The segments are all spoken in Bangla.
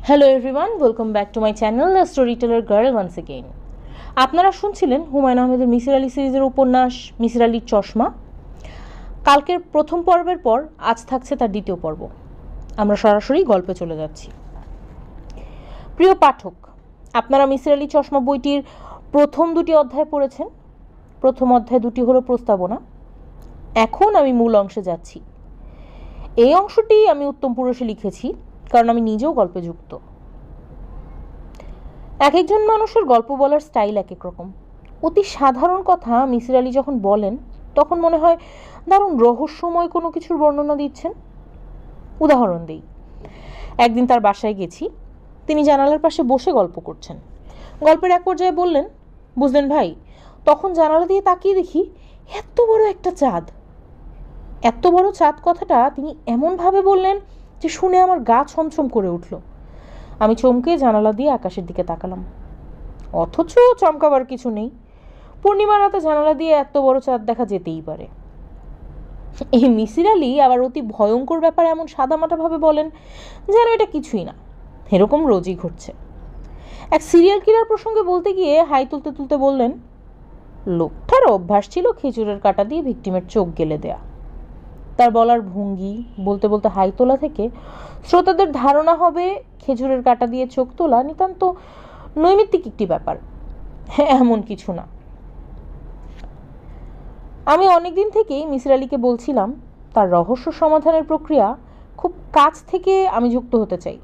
Hello everyone, welcome back to my channel the story teller girl once again. আপনারা শুনছিলেন হুমায়ুন আহমেদের মিসির আলি সিরিজের উপন্যাস মিসির আলির চশমা। কালকের প্রথম পর্বের পর আজ থাকছে তার দ্বিতীয় পর্ব। আমরা সরাসরি গল্পে চলে যাচ্ছি। প্রিয় পাঠক, আপনারা মিসির আলি চশমা বইটির প্রথম দুটি অধ্যায় পড়েছেন। প্রথম অধ্যায় দুটি হলো প্রস্তাবনা। এখন আমি মূল অংশে যাচ্ছি। এই অংশটি আমি উত্তম পুরুষে লিখেছি, কারণ আমি নিজেও গল্পে যুক্ত। এক একজন মানুষের গল্প বলার স্টাইল এক এক রকম। অতি সাধারণ কথা মিসির আলি যখন বলেন তখন মনে হয় দারুণ রহস্যময় কোনো কিছুর বর্ণনা দিচ্ছেন। উদাহরণ দিই, একদিন তার বাসায় গেছি। তিনি জানালার পাশে বসে গল্প করছেন। গল্পের এক পর্যায়ে বললেন, বুঝলেন ভাই, তখন জানালা দিয়ে তাকিয়ে দেখি এত বড় একটা চাঁদ। এত বড় চাঁদ কথাটা তিনি এমনভাবে বললেন যে শুনে আমার গা ছমছম করে উঠল। আমি চমকে জানালা দিয়ে আকাশের দিকে তাকালাম। অথচ চমকাবার কিছু নেই। পূর্ণিমা রাতে জানালা দিয়ে এত বড় চাঁদ দেখা যেতেই পারে। এই মিসির আলি আবার অতি ভয়ঙ্কর ব্যাপার এমন সাদামাটাভাবে বলেন যেন এটা কিছুই না, এরকম রোজই ঘটছে। এক সিরিয়াল কিলার প্রসঙ্গে বলতে গিয়ে হাই তুলতে তুলতে বললেন, লোকটার অভ্যাস ছিল খেজুরের কাঁটা দিয়ে ভিকটিমের চোখ গেলে দেয়া। তার বলার ভঙ্গি, বলতে বলতে হাই তোলা থেকে শ্রোতাদের ধারণা হবে খেজুরের কাঁটা দিয়ে চোখ তোলা নিতান্ত নৈমিত্তিক একটি ব্যাপার। এমন কিছু না। আমি অনেকদিন থেকেই মিসির আলিকে বলছিলাম তার রহস্য সমাধানের প্রক্রিয়া খুব কাছ থেকে আমি যুক্ত হতে চাই।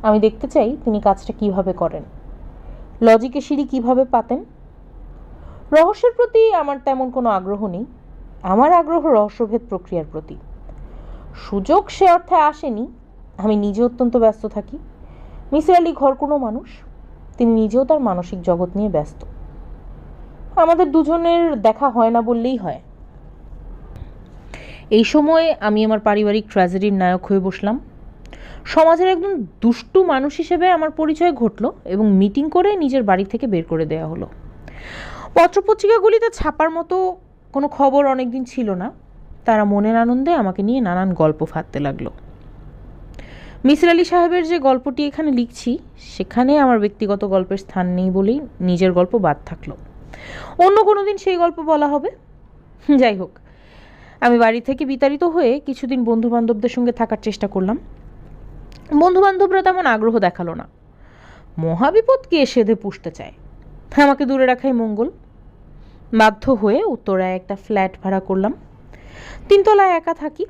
আমি দেখতে চাই তিনি কাজটা কিভাবে করেন, লজিকে সিঁড়ি কিভাবে পাতেন। রহস্যের প্রতি আমার তেমন কোনো আগ্রহ নেই। আমার আগ্রহ রহস্যভেদ প্রক্রিয়ার প্রতি। সুযোগ সে অর্থে আসেনি, আমি নিজে অত্যন্ত ব্যস্ত থাকি। মিসির আলি ঘর কোনো মানুষ, তিনি নিজেও তার মানসিক জগৎ নিয়ে ব্যস্ত। আমাদের দুজনের দেখা হয় না বললেই হয়। এই সময় আমি আমার পারিবারিক ট্র্যাজেডির নায়ক হয়ে বসলাম। সমাজের একজন দুষ্টু মানুষ হিসেবে আমার পরিচয় ঘটল এবং মিটিং করে নিজের বাড়ি থেকে বের করে দেওয়া হলো। পত্রপত্রিকাগুলিতে ছাপার মতো কোনো খবর অনেকদিন ছিল না। তারা মনের আনন্দে আমাকে নিয়ে নানান গল্প ফাঁদতে লাগলো। মিসির আলি সাহেবের যে গল্পটি এখানে লিখছি সেখানে আমার ব্যক্তিগত গল্পের স্থান নেই বলেই নিজের গল্প বাদ থাকলো। অন্য কোনো দিন সেই গল্প বলা হবে। যাই হোক, আমি বাড়ি থেকে বিতাড়িত হয়ে কিছুদিন বন্ধুবান্ধবদের সঙ্গে থাকার চেষ্টা করলাম। বন্ধুবান্ধবরা তেমন আগ্রহ দেখালো না। মহাবিপদকে সেধে পুষতে চায়, আমাকে দূরে রাখাই মঙ্গল। বাধ্য হয়ে উত্তরায় একটা ফ্ল্যাট ভাড়া করলাম। 3 তলায় একা থাকি।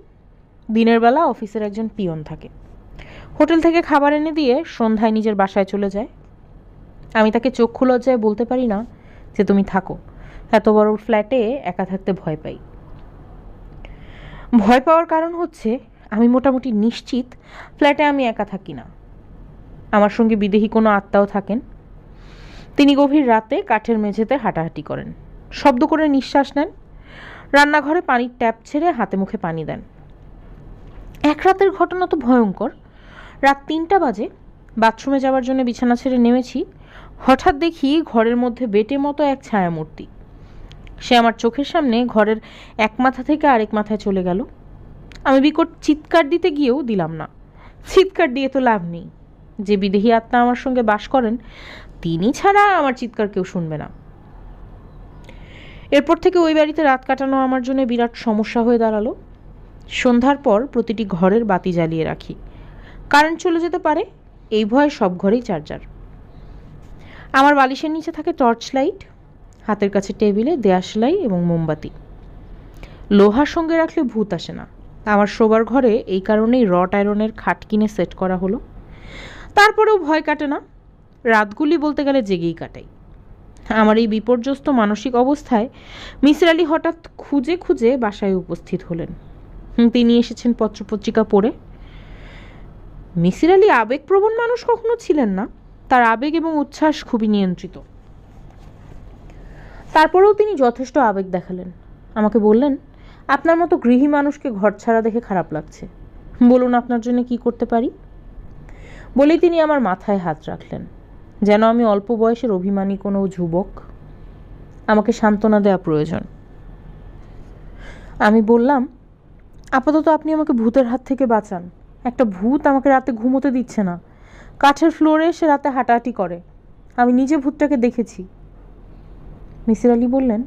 দিনের বেলা অফিসের একজন পিয়ন থাকে, হোটেল থেকে খাবার এনে দিয়ে সন্ধ্যায় নিজের বাসায় চলে যায়। আমি তাকে চক্ষু লজ্জায় বলতে পারি না যে তুমি থাকো, এত বড় ফ্ল্যাটে একা থাকতে ভয় পাই। ভয় পাওয়ার কারণ হচ্ছে আমি মোটামুটি নিশ্চিত ফ্ল্যাটে আমি একা থাকি না, আমার সঙ্গে বিদেহী কোনো আত্মাও থাকেন। তিনি গভীর রাতে কাঠের মেঝেতে হাঁটাহাঁটি করেন, শব্দ করে নিঃশ্বাস নেন, রান্নাঘরে পানির ট্যাপ ছেড়ে হাতে মুখে পানি দেন। এক রাতের ঘটনা তো ভয়ঙ্কর। রাত 3টা বাজে, বাথরুমে যাওয়ার জন্য বিছানা ছেড়ে নেমেছি। হঠাৎ দেখি ঘরের মধ্যে বেটে মতো এক ছায়ামূর্তি। সে আমার চোখের সামনে ঘরের এক মাথা থেকে আরেক মাথায় চলে গেল। আমি বিকট চিৎকার দিতে গিয়েও দিলাম না। চিৎকার দিয়ে তো লাভ নেই। যে বিদেহী আত্মা আমার সঙ্গে বাস করেন তিনি ছাড়া আমার চিৎকার কেউ শুনবে না। এরপর থেকে ওই বাড়িতে রাত কাটানো আমার জন্য বিরাট সমস্যা হয়ে দাঁড়ালো। সন্ধ্যার পর প্রতিটি ঘরের বাতি জ্বালিয়ে রাখি, কারেন্ট চলে যেতে পারে এই ভয়ে সব ঘরেই চার্জার। আমার বালিশের নিচে থাকে টর্চ লাইট, হাতের কাছে টেবিলে দেয়াশলাই এবং মোমবাতি। লোহার সঙ্গে রাখলে ভূত আসে না। আমার শোবার ঘরে এই কারণেই রড আয়রনের খাট কিনে সেট করা হলো। তারপরেও ভয় কাটে না। রাতগুলি বলতে গেলে জেগেই কাটাই। আমার এই বিপর্যস্ত মানসিক অবস্থায় মিসির আলি হঠাৎ খুঁজে খুঁজে বাসায় উপস্থিত হলেন। তিনি এসেছেন পত্রপত্রিকা পড়ে। মিসির আলি আবেগপ্রবণ মানুষ কখনো ছিলেন না, তার আবেগ এবং উচ্ছ্বাস খুবই নিয়ন্ত্রিত। তারপরেও তিনি যথেষ্ট আবেগ দেখালেন। আমাকে বললেন, আপনার মতো গৃহী মানুষকে ঘর ছাড়া দেখে খারাপ লাগছে, বলুন আপনার জন্য কি করতে পারি। বলেই তিনি আমার মাথায় হাত রাখলেন, যেন আমি অল্প বয়সের অভিমানী কোনো যুবক। আমাকে সান্ত্বনা দেওয়া প্রয়োজন। আমি বললাম, আপাতত আপনি আমাকে ভূতের হাত থেকে বাঁচান, একটা ভূত আমাকে রাতে ঘুমোতে দিচ্ছে না, কাঠের ফ্লোরে এসে রাতে হাঁটাহাঁটি করে। আমি নিজে ভূতটাকে দেখেছি। মিসির আলি বললেন,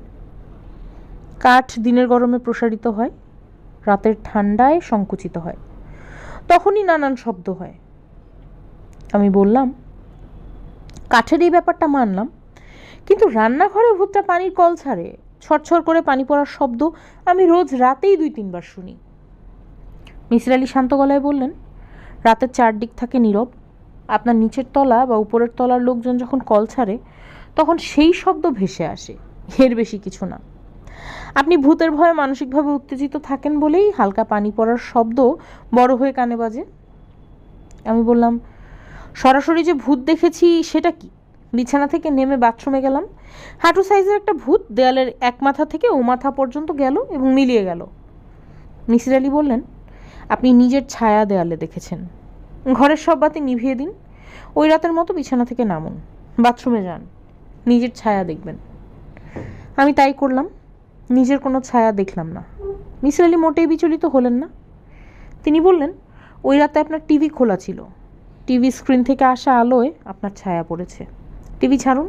কাঠ দিনের গরমে প্রসারিত হয়, রাতের ঠান্ডায় সংকুচিত হয়, তখনই নানান শব্দ হয়। আমি বললাম, কাঠের এই ব্যাপারটা মানলাম, কিন্তু রান্নাঘরে ভূতটা পানির কল ছাড়ে, ছড়ছড় করে পানি পড়ার শব্দ আমি রোজ রাতেই 2-3 বার শুনি। মিসির আলি শান্ত গলায় বললেন, রাতের চারদিক থাকে নীরব। আপনার নিচের তলা বা উপরের তলার লোকজন যখন কল ছাড়ে তখন সেই শব্দ ভেসে আসে, এর বেশি কিছু না। আপনি ভূতের ভয়ে মানসিকভাবে উত্তেজিত থাকেন বলেই হালকা পানি পড়ার শব্দ বড় হয়ে কানে বাজে। আমি বললাম, সরাসরি যে ভূত দেখেছি সেটা কি? বিছানা থেকে নেমে বাথরুমে গেলাম, হাঁটু সাইজের একটা ভূত দেয়ালের এক মাথা থেকে ও মাথা পর্যন্ত গেল এবং মিলিয়ে গেল। মিসির আলি বললেন, আপনি নিজের ছায়া দেয়ালে দেখেছেন। ঘরের সব বাতি নিভিয়ে দিন, ওই রাতের মতো বিছানা থেকে নামুন, বাথরুমে যান, নিজের ছায়া দেখবেন। আমি তাই করলাম, নিজের কোনো ছায়া দেখলাম না। মিসির আলি মোটেই বিচলিত হলেন না। তিনি বললেন, ওই রাতে আপনার টিভি খোলা ছিল, টিভি স্ক্রিন থেকে আসা আলোয় আপনার ছায়া পড়েছে। টিভি ছাড়ুন।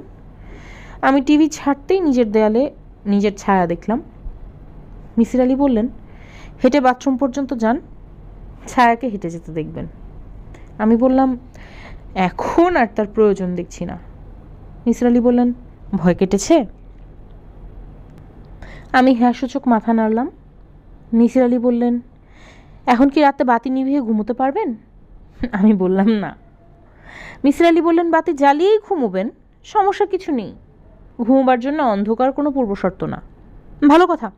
আমি টিভি ছাড়তেই নিজের দেয়ালে নিজের ছায়া দেখলাম। মিসির আলি বললেন, হেঁটে বাথরুম পর্যন্ত যান, ছায়াকে হেঁটে যেতে দেখবেন। আমি বললাম, এখন আর তার প্রয়োজন দেখছি না। মিসির আলি বললেন, ভয় কেটেছে? আমি হ্যাঁ সূচক মাথা নাড়লাম। মিসির আলি বললেন, এখন কি রাতে বাতি নিভিয়ে ঘুমোতে পারবেন? আমি বললাম, না। মিসির আলি বললেন, বাতি জ্বালিয়েই ঘুমোবেন, সমস্যা কিছু নেই। ঘুমোবার জন্য অন্ধকার কোনো পূর্বশর্ত না। ভালো কথা।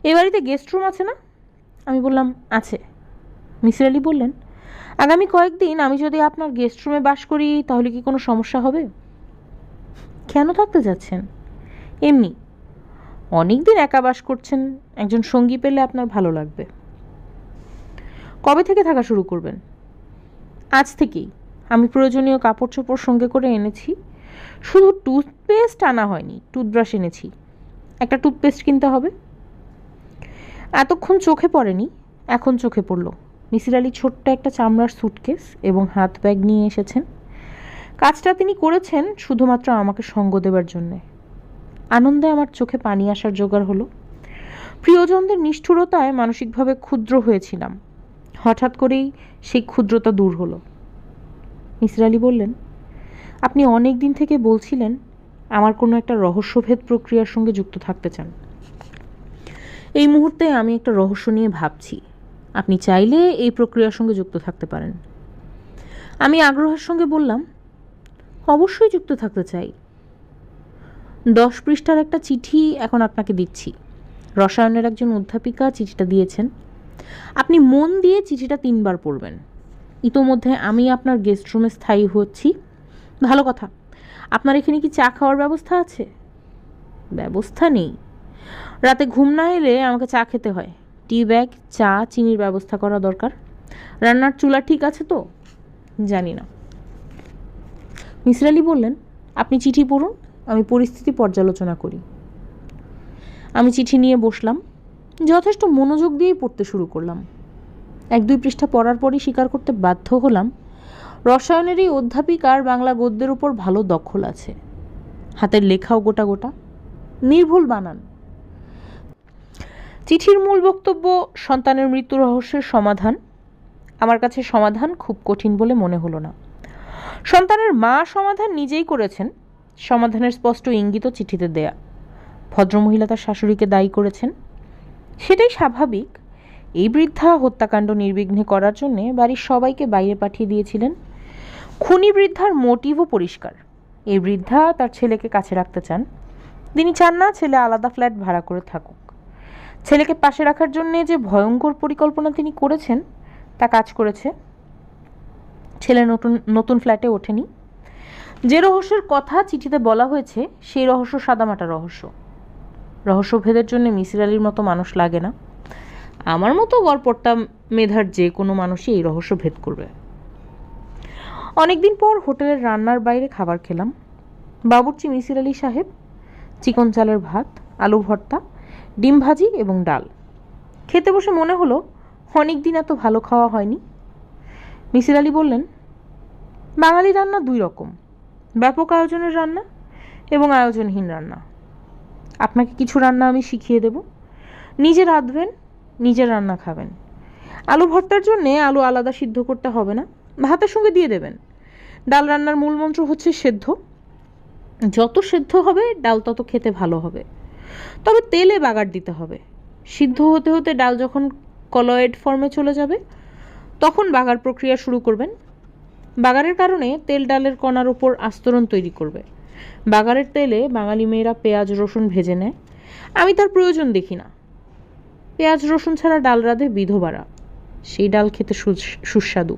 এ বাড়িতে গেস্ট রুম আছে না? আমি বললাম, আছে। মিসির আলি বললেন, আগামী কয়েকদিন আমি যদি আপনার গেস্ট রুমে বাস করি তাহলে কি কোনো সমস্যা হবে? কেন থাকতে যাচ্ছেন? এমনি। অনেক দিন একা বাস করছেন, একজন সঙ্গী পেলে আপনার ভালো লাগবে। কবে থেকে থাকা শুরু করবেন? আজ থেকেই। আমি প্রয়োজনীয় কাপড় চোপড় সঙ্গে করে এনেছি, শুধু টুথপেস্ট আনা হয়নি, টুথব্রাশ এনেছি। একটা টুথপেস্ট কিনতে হবে। এতক্ষণ চোখে পড়েনি, এখন চোখে পড়ল। মিসির আলি ছোট্ট একটা চামড়ার স্যুটকেস এবং হাত ব্যাগ নিয়ে এসেছেন। কাজটা তিনি করেছেন শুধুমাত্র আমাকে সঙ্গ দেবার জন্যে। আনন্দে আমার চোখে পানি আসার জোগাড় হলো। প্রিয়জনদের নিষ্ঠুরতায় মানসিকভাবে ক্ষুদ্র হয়েছিলাম, হঠাৎ করেই সেই ক্ষুদ্রতা দূর হলো। মিসির আলি বললেন, আপনি অনেক দিন থেকে বলছিলেন আমার কোনো একটা রহস্যভেদ প্রক্রিয়ার সঙ্গে যুক্ত থাকতে চান। এই মুহূর্তে আমি একটা রহস্য নিয়ে ভাবছি, আপনি চাইলে এই প্রক্রিয়ার সঙ্গে যুক্ত থাকতে পারেন। আমি আগ্রহের সঙ্গে বললাম, অবশ্যই যুক্ত থাকতে চাই। 10 পৃষ্ঠার একটা চিঠি এখন আপনাকে দিচ্ছি। রসায়নের একজন অধ্যাপিকা চিঠিটা দিয়েছেন। আপনি মন দিয়ে চিঠিটা 3 বার পড়বেন। ইতোমধ্যে আমি আপনার গেস্ট রুমে স্থায়ী হচ্ছি। ভালো কথা, আপনার এখানে কি চা খাওয়ার ব্যবস্থা আছে? ব্যবস্থা নেই। রাতে ঘুম না এলে আমাকে চা খেতে হয়। টি ব্যাগ, চা, চিনির ব্যবস্থা করা দরকার। রান্নার চুলা ঠিক আছে তো? জানি না। মিসির আলি বললেন, আপনি চিঠি পড়ুন, আমি পরিস্থিতি পর্যালোচনা করি। আমি চিঠি নিয়ে বসলাম, যথেষ্ট মনোযোগ দিয়েই পড়তে শুরু করলাম। 1-2 পৃষ্ঠা পড়ার পরই স্বীকার করতে বাধ্য হলাম, রসায়নের এই অধ্যাপিকার বাংলা গদ্যের উপর ভালো দখল আছে। হাতের লেখাও গোটা গোটা, নির্ভুল বানান। চিঠির মূল বক্তব্য সন্তানের মৃত্যু রহস্যের সমাধান। আমার কাছে সমাধান খুব কঠিন বলে মনে হলো না। সন্তানের মা সমাধান নিজেই করেছেন, সমাধানের স্পষ্ট ইঙ্গিতও চিঠিতে দেয়া। ভদ্রমহিলা তার শাশুড়িকে দায়ী করেছেন, সেটাই স্বাভাবিক। এই বৃদ্ধা হত্যাকাণ্ড নির্বিঘ্নে করার জন্যে বাড়ির সবাইকে বাইরে পাঠিয়ে দিয়েছিলেন। খুনি বৃদ্ধার মোটিভও পরিষ্কার। এই বৃদ্ধা তার ছেলেকে কাছে রাখতে চান। তিনি চান না ছেলে আলাদা ফ্ল্যাট ভাড়া করে থাকুক। ছেলেকে পাশে রাখার জন্যে যে ভয়ঙ্কর পরিকল্পনা তিনি করেছেন তা কাজ করেছে। ছেলে নতুন ফ্ল্যাটে ওঠেনি। যে রহস্যের কথা চিঠিতে বলা হয়েছে সেই রহস্য সাদামাটা রহস্য। রহস্যভেদের জন্য মিসির আলির মতো মানুষ লাগে না। আমার মতো গড়পড়তা মেধার যে কোনো মানুষই এই রহস্য ভেদ করবে। অনেকদিন পর হোটেলের রান্নার বাইরে খাবার খেলাম। বাবুর্চি মিসির আলি সাহেব। চিকন চালের ভাত, আলু ভর্তা, ডিম ভাজি এবং ডাল। খেতে বসে মনে হলো অনেক দিন এত ভালো খাওয়া হয়নি। মিসির আলি বললেন, বাঙালি রান্না দুই রকম, ব্যাপক আয়োজনের রান্না এবং আয়োজনহীন রান্না। আপনাকে কিছু রান্না আমি শিখিয়ে দেব, নিজে রাঁধবেন, নিজের রান্না খাবেন। আলু ভর্তার জন্যে আলু আলাদা সিদ্ধ করতে হবে না, ভাতের সঙ্গে দিয়ে দেবেন। ডাল রান্নার মূল মন্ত্র হচ্ছে সেদ্ধ, যত সেদ্ধ হবে ডাল তত খেতে ভালো হবে, তবে তেলে বাগার দিতে হবে। সিদ্ধ হতে হতে ডাল যখন কলয়েড ফর্মে চলে যাবে তখন বাগার প্রক্রিয়া শুরু করবেন। বাগারের কারণে তেল ডালের কণার ওপর আস্তরণ তৈরি করবে। বাগারের তেলে বাঙালি মেয়েরা পেঁয়াজ রসুন ভেজে নেয়, আমি তার প্রয়োজন দেখি না। পেঁয়াজ রসুন ছাড়া ডাল রাঁধে বিধবারা, সেই ডাল খেতে সুস্বাদু।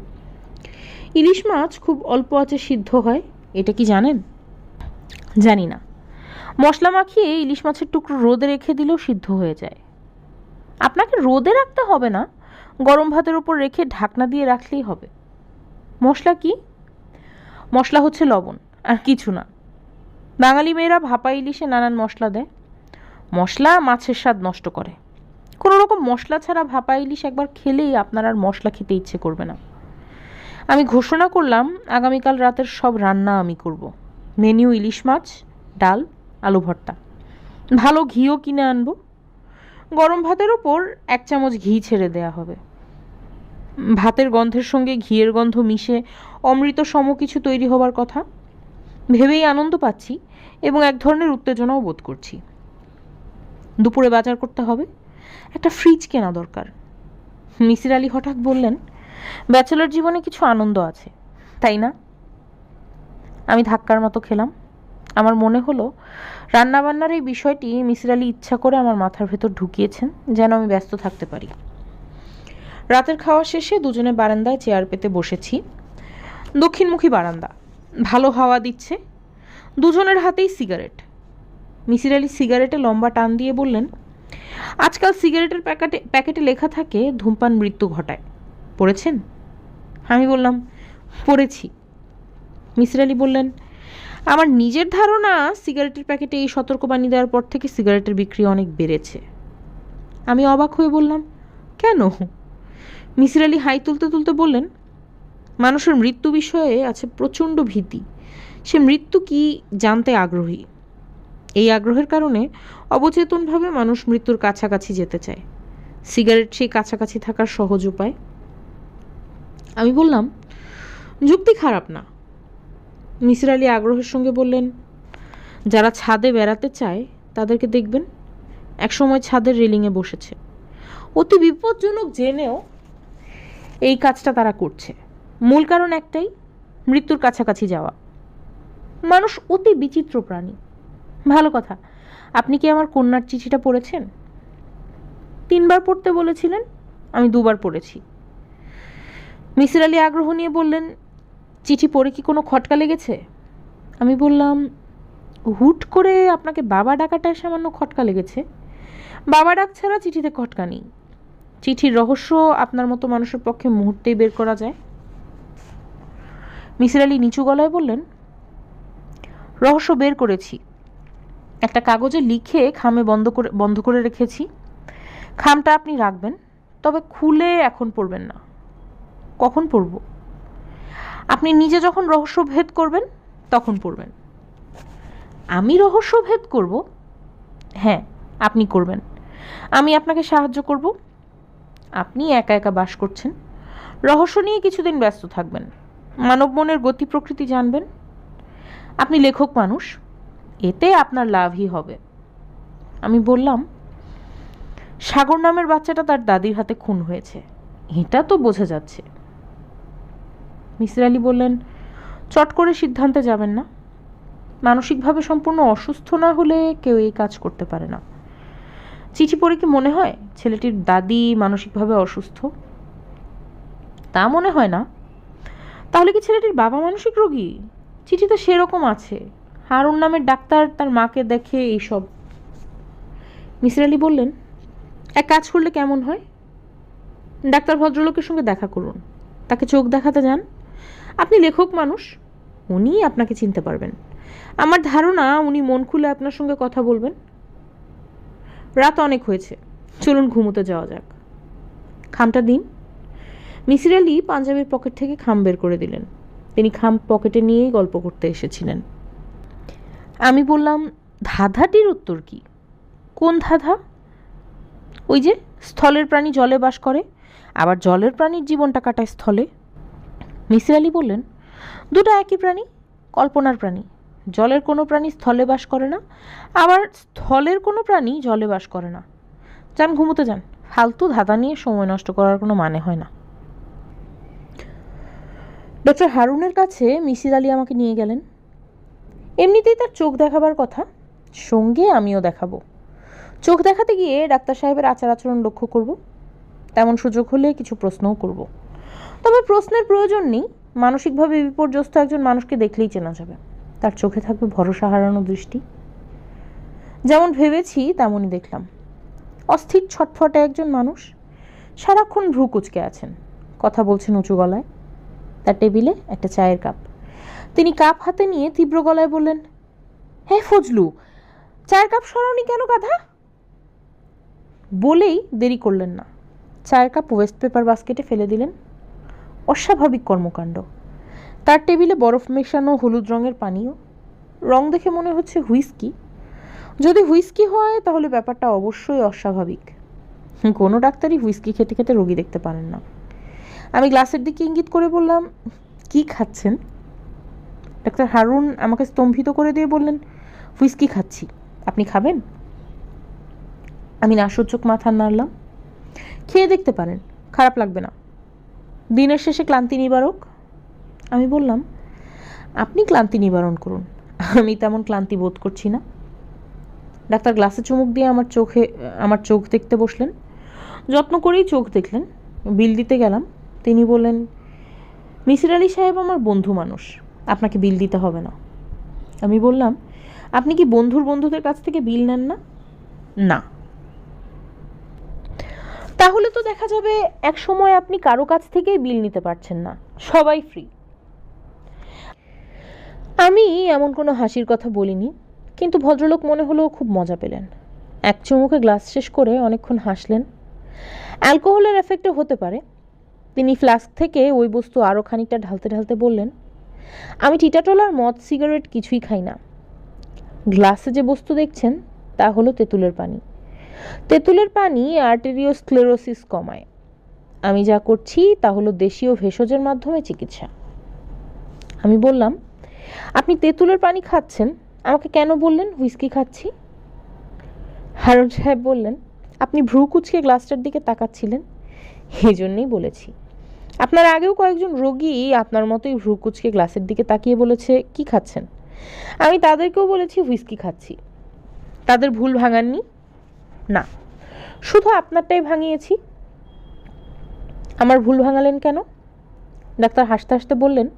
ইলিশ মাছ খুব অল্প আঁচে সিদ্ধ হয়, এটা কি জানেন? জানি না। মশলা মাখিয়ে ইলিশ মাছের টুকরো রোদে রেখে দিলেও সিদ্ধ হয়ে যায়। আপনাকে রোদে রাখতে হবে না, গরম ভাতের ওপর রেখে ঢাকনা দিয়ে রাখলেই হবে। মশলা কি? মশলা হচ্ছে লবণ, আর কিছু না। বাঙালি মেয়েরা ভাপা ইলিশে নানান মশলা দেয়। মশলা মাছের স্বাদ নষ্ট করে। কোনো রকম মশলা ছাড়া ভাপা ইলিশ একবার খেলেই আপনার আর মশলা খেতে ইচ্ছে করবে না। আমি ঘোষণা করলাম, আগামীকাল রাতের সব রান্না আমি করব। মেনু ইলিশ মাছ, ডাল, আলু ভর্তা। ভালো ঘিও কিনে আনবো। গরম ভাতের ওপর 1 চামচ ঘি ছেড়ে দেয়া হবে। ভাতের গন্ধের সঙ্গে ঘিয়ের গন্ধ মিশে অমৃত সম কিছু তৈরি হবার কথা। ভেবেই আনন্দ পাচ্ছি এবং এক ধরনের উত্তেজনাও বোধ করছি। দুপুরে বাজার করতে হবে, একটা ফ্রিজ কেনা দরকার। মিসির আলি হঠাৎ বললেন, ব্যাচেলর জীবনে কিছু আনন্দ আছে, তাই না? আমি ধাক্কার মতো খেলাম। আমার মনে হলো রান্নাবান্নার এই বিষয়টি মিসির আলি ইচ্ছা করে আমার মাথার ভেতর ঢুকিয়েছেন যেন আমি ব্যস্ত থাকতে পারি। রাতের খাওয়া শেষে দুজনে বারান্দায় চেয়ার পেতে বসেছি। দক্ষিণমুখী বারান্দা, ভালো হাওয়া দিচ্ছে। দুজনের হাতেই সিগারেট। মিসির আলি সিগারেটে লম্বা টান দিয়ে বললেন, আজকাল সিগারেটের প্যাকেটে লেখা থাকে ধূমপান মৃত্যু ঘটায়, পড়েছেন? আমি বললাম, পড়েছি। মিসির আলি বললেন, আমার নিজের ধারণা সিগারেটের প্যাকেটে এই সতর্কবাণী দেওয়ার পর থেকে সিগারেটের বিক্রি অনেক বেড়েছে। আমি অবাক হয়ে বললাম, কেন? মিসির আলি হাই তুলতে তুলতে বললেন, মানুষের মৃত্যু বিষয়ে আছে প্রচণ্ড ভীতি। সে মৃত্যু কি জানতে আগ্রহী। এই আগ্রহের কারণে অবচেতনভাবে মানুষ মৃত্যুর কাছাকাছি যেতে চায়। সিগারেট সেই কাছাকাছি থাকার সহজ উপায়। আমি বললাম, যুক্তি খারাপ না। মিসির আলি আগ্রহের সঙ্গে বললেন, যারা ছাদে বেড়াতে চায় তাদেরকে দেখবেন একসময় ছাদের রেলিংয়ে বসেছে। অতি বিপজ্জনক জেনেও এই কাজটা তারা করছে। মূল কারণ একটাই, মৃত্যুর কাছাকাছি যাওয়া। মানুষ অতি বিচিত্র প্রাণী। ভালো কথা, আপনি কি আমার কন্যার চিঠিটা পড়েছেন? 3 বার পড়তে বলেছিলেন, আমি 2 বার পড়েছি। মিসির আলি আগ্রহ নিয়ে বললেন, চিঠি পড়ে কি কোনো খটকা লেগেছে? আমি বললাম, হুট করে আপনাকে বাবা ডাকাটায় সামান্য খটকা লেগেছে। বাবা ডাক ছাড়া চিঠিতে খটকা নেই। চিঠির রহস্য আপনার মতো মানুষের পক্ষে মুহূর্তেই বের করা যায়। মিসির আলি নিচু গলায় বললেন, রহস্য বের করেছি। একটা কাগজে লিখে খামে বন্ধ করে রেখেছি। খামটা আপনি রাখবেন, তবে খুলে এখন পড়বেন না। কখন পড়ব? আপনি নিজে যখন রহস্য ভেদ করবেন তখন পড়বেন। আমি রহস্য ভেদ করব? হ্যাঁ, আপনি করবেন। আমি আপনাকে সাহায্য করব। আপনি একা একা বাস করছেন, রহস্য নিয়ে কিছুদিন ব্যস্ত থাকবেন, মানব মনের গতি প্রকৃতি জানবেন। আপনি লেখক মানুষ, এতে আপনার লাভই হবে। আমি বললাম, সাগর নামের বাচ্চাটা তার দাদির হাতে খুন হয়েছে, এটা তো বোঝা যাচ্ছে। মিসির আলি বললেন, চট করে সিদ্ধান্তে যাবেন না। মানসিকভাবে সম্পূর্ণ অসুস্থ না হলে কেউ এই কাজ করতে পারে না। চিঠি পড়ে কি মনে হয় ছেলেটির দাদি মানসিকভাবে অসুস্থ? তা মনে হয় না। তাহলে কি ছেলেটির বাবা মানসিক রোগী? চিঠিতে সেরকম আছে, হারুন নামের ডাক্তার তার মাকে দেখে এইসব। মিসির আলি বললেন, এক কাজ করলে কেমন হয়? ডাক্তার ভদ্রলোকের সঙ্গে দেখা করুন, তাকে চোখ দেখাতে যান। আপনি লেখক মানুষ, উনি আপনাকে চিনতে পারবেন। আমার ধারণা উনি মন খুলে আপনার সঙ্গে কথা বলবেন। রাত অনেক হয়েছে, চলুন ঘুমোতে যাওয়া যাক। খামটা দিন। মিসির আলি পাঞ্জাবির পকেট থেকে খাম বের করে দিলেন। তিনি খাম পকেটে নিয়েই গল্প করতে এসেছিলেন। আমি বললাম, ধাঁধাটির উত্তর কি? কোন ধাঁধা? ওই যে স্থলের প্রাণী জলে বাস করে, আবার জলের প্রাণীর জীবনটা কাটায় স্থলে। মিসির আলি বললেন, দুটো একই প্রাণী, কল্পনার প্রাণী। জলের কোনো প্রাণী স্থলে বাস করে না, আবার স্থলের কোনো প্রাণী জলে বাস করে না। যান ঘুমোতে যান, ফালতু ধাঁধা নিয়ে সময় নষ্ট করার কোনো মানে হয় না। ডক্টর হারুনের কাছে মিসির আলি আমাকে নিয়ে গেলেন। এমনিতেই তার চোখ দেখাবার কথা, সঙ্গে আমিও দেখাবো। চোখ দেখাতে গিয়ে ডাক্তার সাহেবের আচার আচরণ লক্ষ্য করব, তেমন সুযোগ হলে কিছু প্রশ্নও করব। তবে প্রশ্নের প্রয়োজন নেই, মানসিকভাবে বিপর্যস্ত একজন মানুষকে দেখলেই চেনা যাবে। তার চোখে থাকবে ভরসা হারানো দৃষ্টি। যেমন ভেবেছি তেমনই দেখলাম। অস্থির ছটফটে একজন মানুষ, সারাক্ষণ ভ্রু কুঁচকে আছেন, কথা বলছেন উঁচু গলায়। তার টেবিলে একটা চায়ের কাপ। তিনি কাপ হাতে নিয়ে তীব্র গলায় বললেন, হ্যাঁ ফজলু, চায়ের কাপ সরাওনি কেন গাধা? বলেই দেরি করলেন না, চায়ের কাপ ওয়েস্ট পেপার বাস্কেটে ফেলে দিলেন। অস্বাভাবিক কর্মকাণ্ড। তার টেবিলে বরফ মেশানো হলুদ রঙের পানীয়, রং দেখে মনে হচ্ছে হুইস্কি। যদি হুইস্কি হয় তাহলে ব্যাপারটা অবশ্যই অস্বাভাবিক। কোনো ডাক্তারই হুইস্কি খেতে খেতে রোগী দেখতে পারেন না। আমি গ্লাসের দিকে ইঙ্গিত করে বললাম, কি খাচ্ছেন? ডাক্তার হারুন আমাকে স্তম্ভিত করে দিয়ে বললেন, হুইস্কি খাচ্ছি, আপনি খাবেন? আমি নাসূচক মাথা নাড়লাম। খেয়ে দেখতে পারেন, খারাপ লাগবে না, দিনের শেষে ক্লান্তি নিবারক। আমি বললাম, আপনি ক্লান্তি নিবারণ করুন, আমি তেমন ক্লান্তি বোধ করছি না। ডাক্তার গ্লাসে চুমুক দিয়ে আমার চোখ দেখতে বসলেন। যত্ন করেই চোখ দেখলেন। বিল দিতে গেলাম। তিনি বললেন, মিসির আলি সাহেব আমার বন্ধু মানুষ, আপনাকে বিল দিতে হবে না। আমি বললাম, আপনি কি বন্ধুদের কাছ থেকে বিল নেন না? না। তাহলে তো দেখা যাবে এক সময় আপনি কারো কাছ থেকেই বিল নিতে পারছেন না, সবাই ফ্রি। আমি এমন কোনো হাসির কথা বলিনি, কিন্তু ভদ্রলোক মনে হলো খুব মজা পেলেন। এক চুমুকে গ্লাস শেষ করে অনেকক্ষণ হাসলেন। অ্যালকোহলের এফেক্টও হতে পারে। তিনি ফ্লাস্ক থেকে ওই বস্তু আরও খানিকটা ঢালতে ঢালতে বললেন, আমি টিটাটোলার মদ সিগারেট কিছুই খাই না। গ্লাসে যে বস্তু দেখছেন তা হলো তেঁতুলের পানি। তেঁতুলের পানি আর্টেরিওস্ক্লেরোসিস কমায়। আমি যা করছি তা হলো দেশীয় ভেষজের মাধ্যমে চিকিৎসা। আমি বললাম, আপনি তেঁতুলের পানি খাচ্ছেন, আমাকে কেন বললেন হুইস্কি খাচ্ছি? হারুন সাহেব বললেন, আপনি ভ্রু কুঁচকে গ্লাসটার দিকে তাকাচ্ছিলেন, এই জন্যই বলেছি। আপনার আগেও কয়েকজন রোগী আপনার মতোই ভ্রু কুঁচকে গ্লাসের দিকে তাকিয়ে বলেছে, কি খাচ্ছেন? আমি তাদেরকেও বলেছি হুইস্কি খাচ্ছি। তাদের ভুল ভাঙাননি? না, শুধু আপনারটাই ভাঙিয়েছি। আমার ভুল ভাঙালেন কেন? ডাক্তার হাসতে হাসতে বললেন,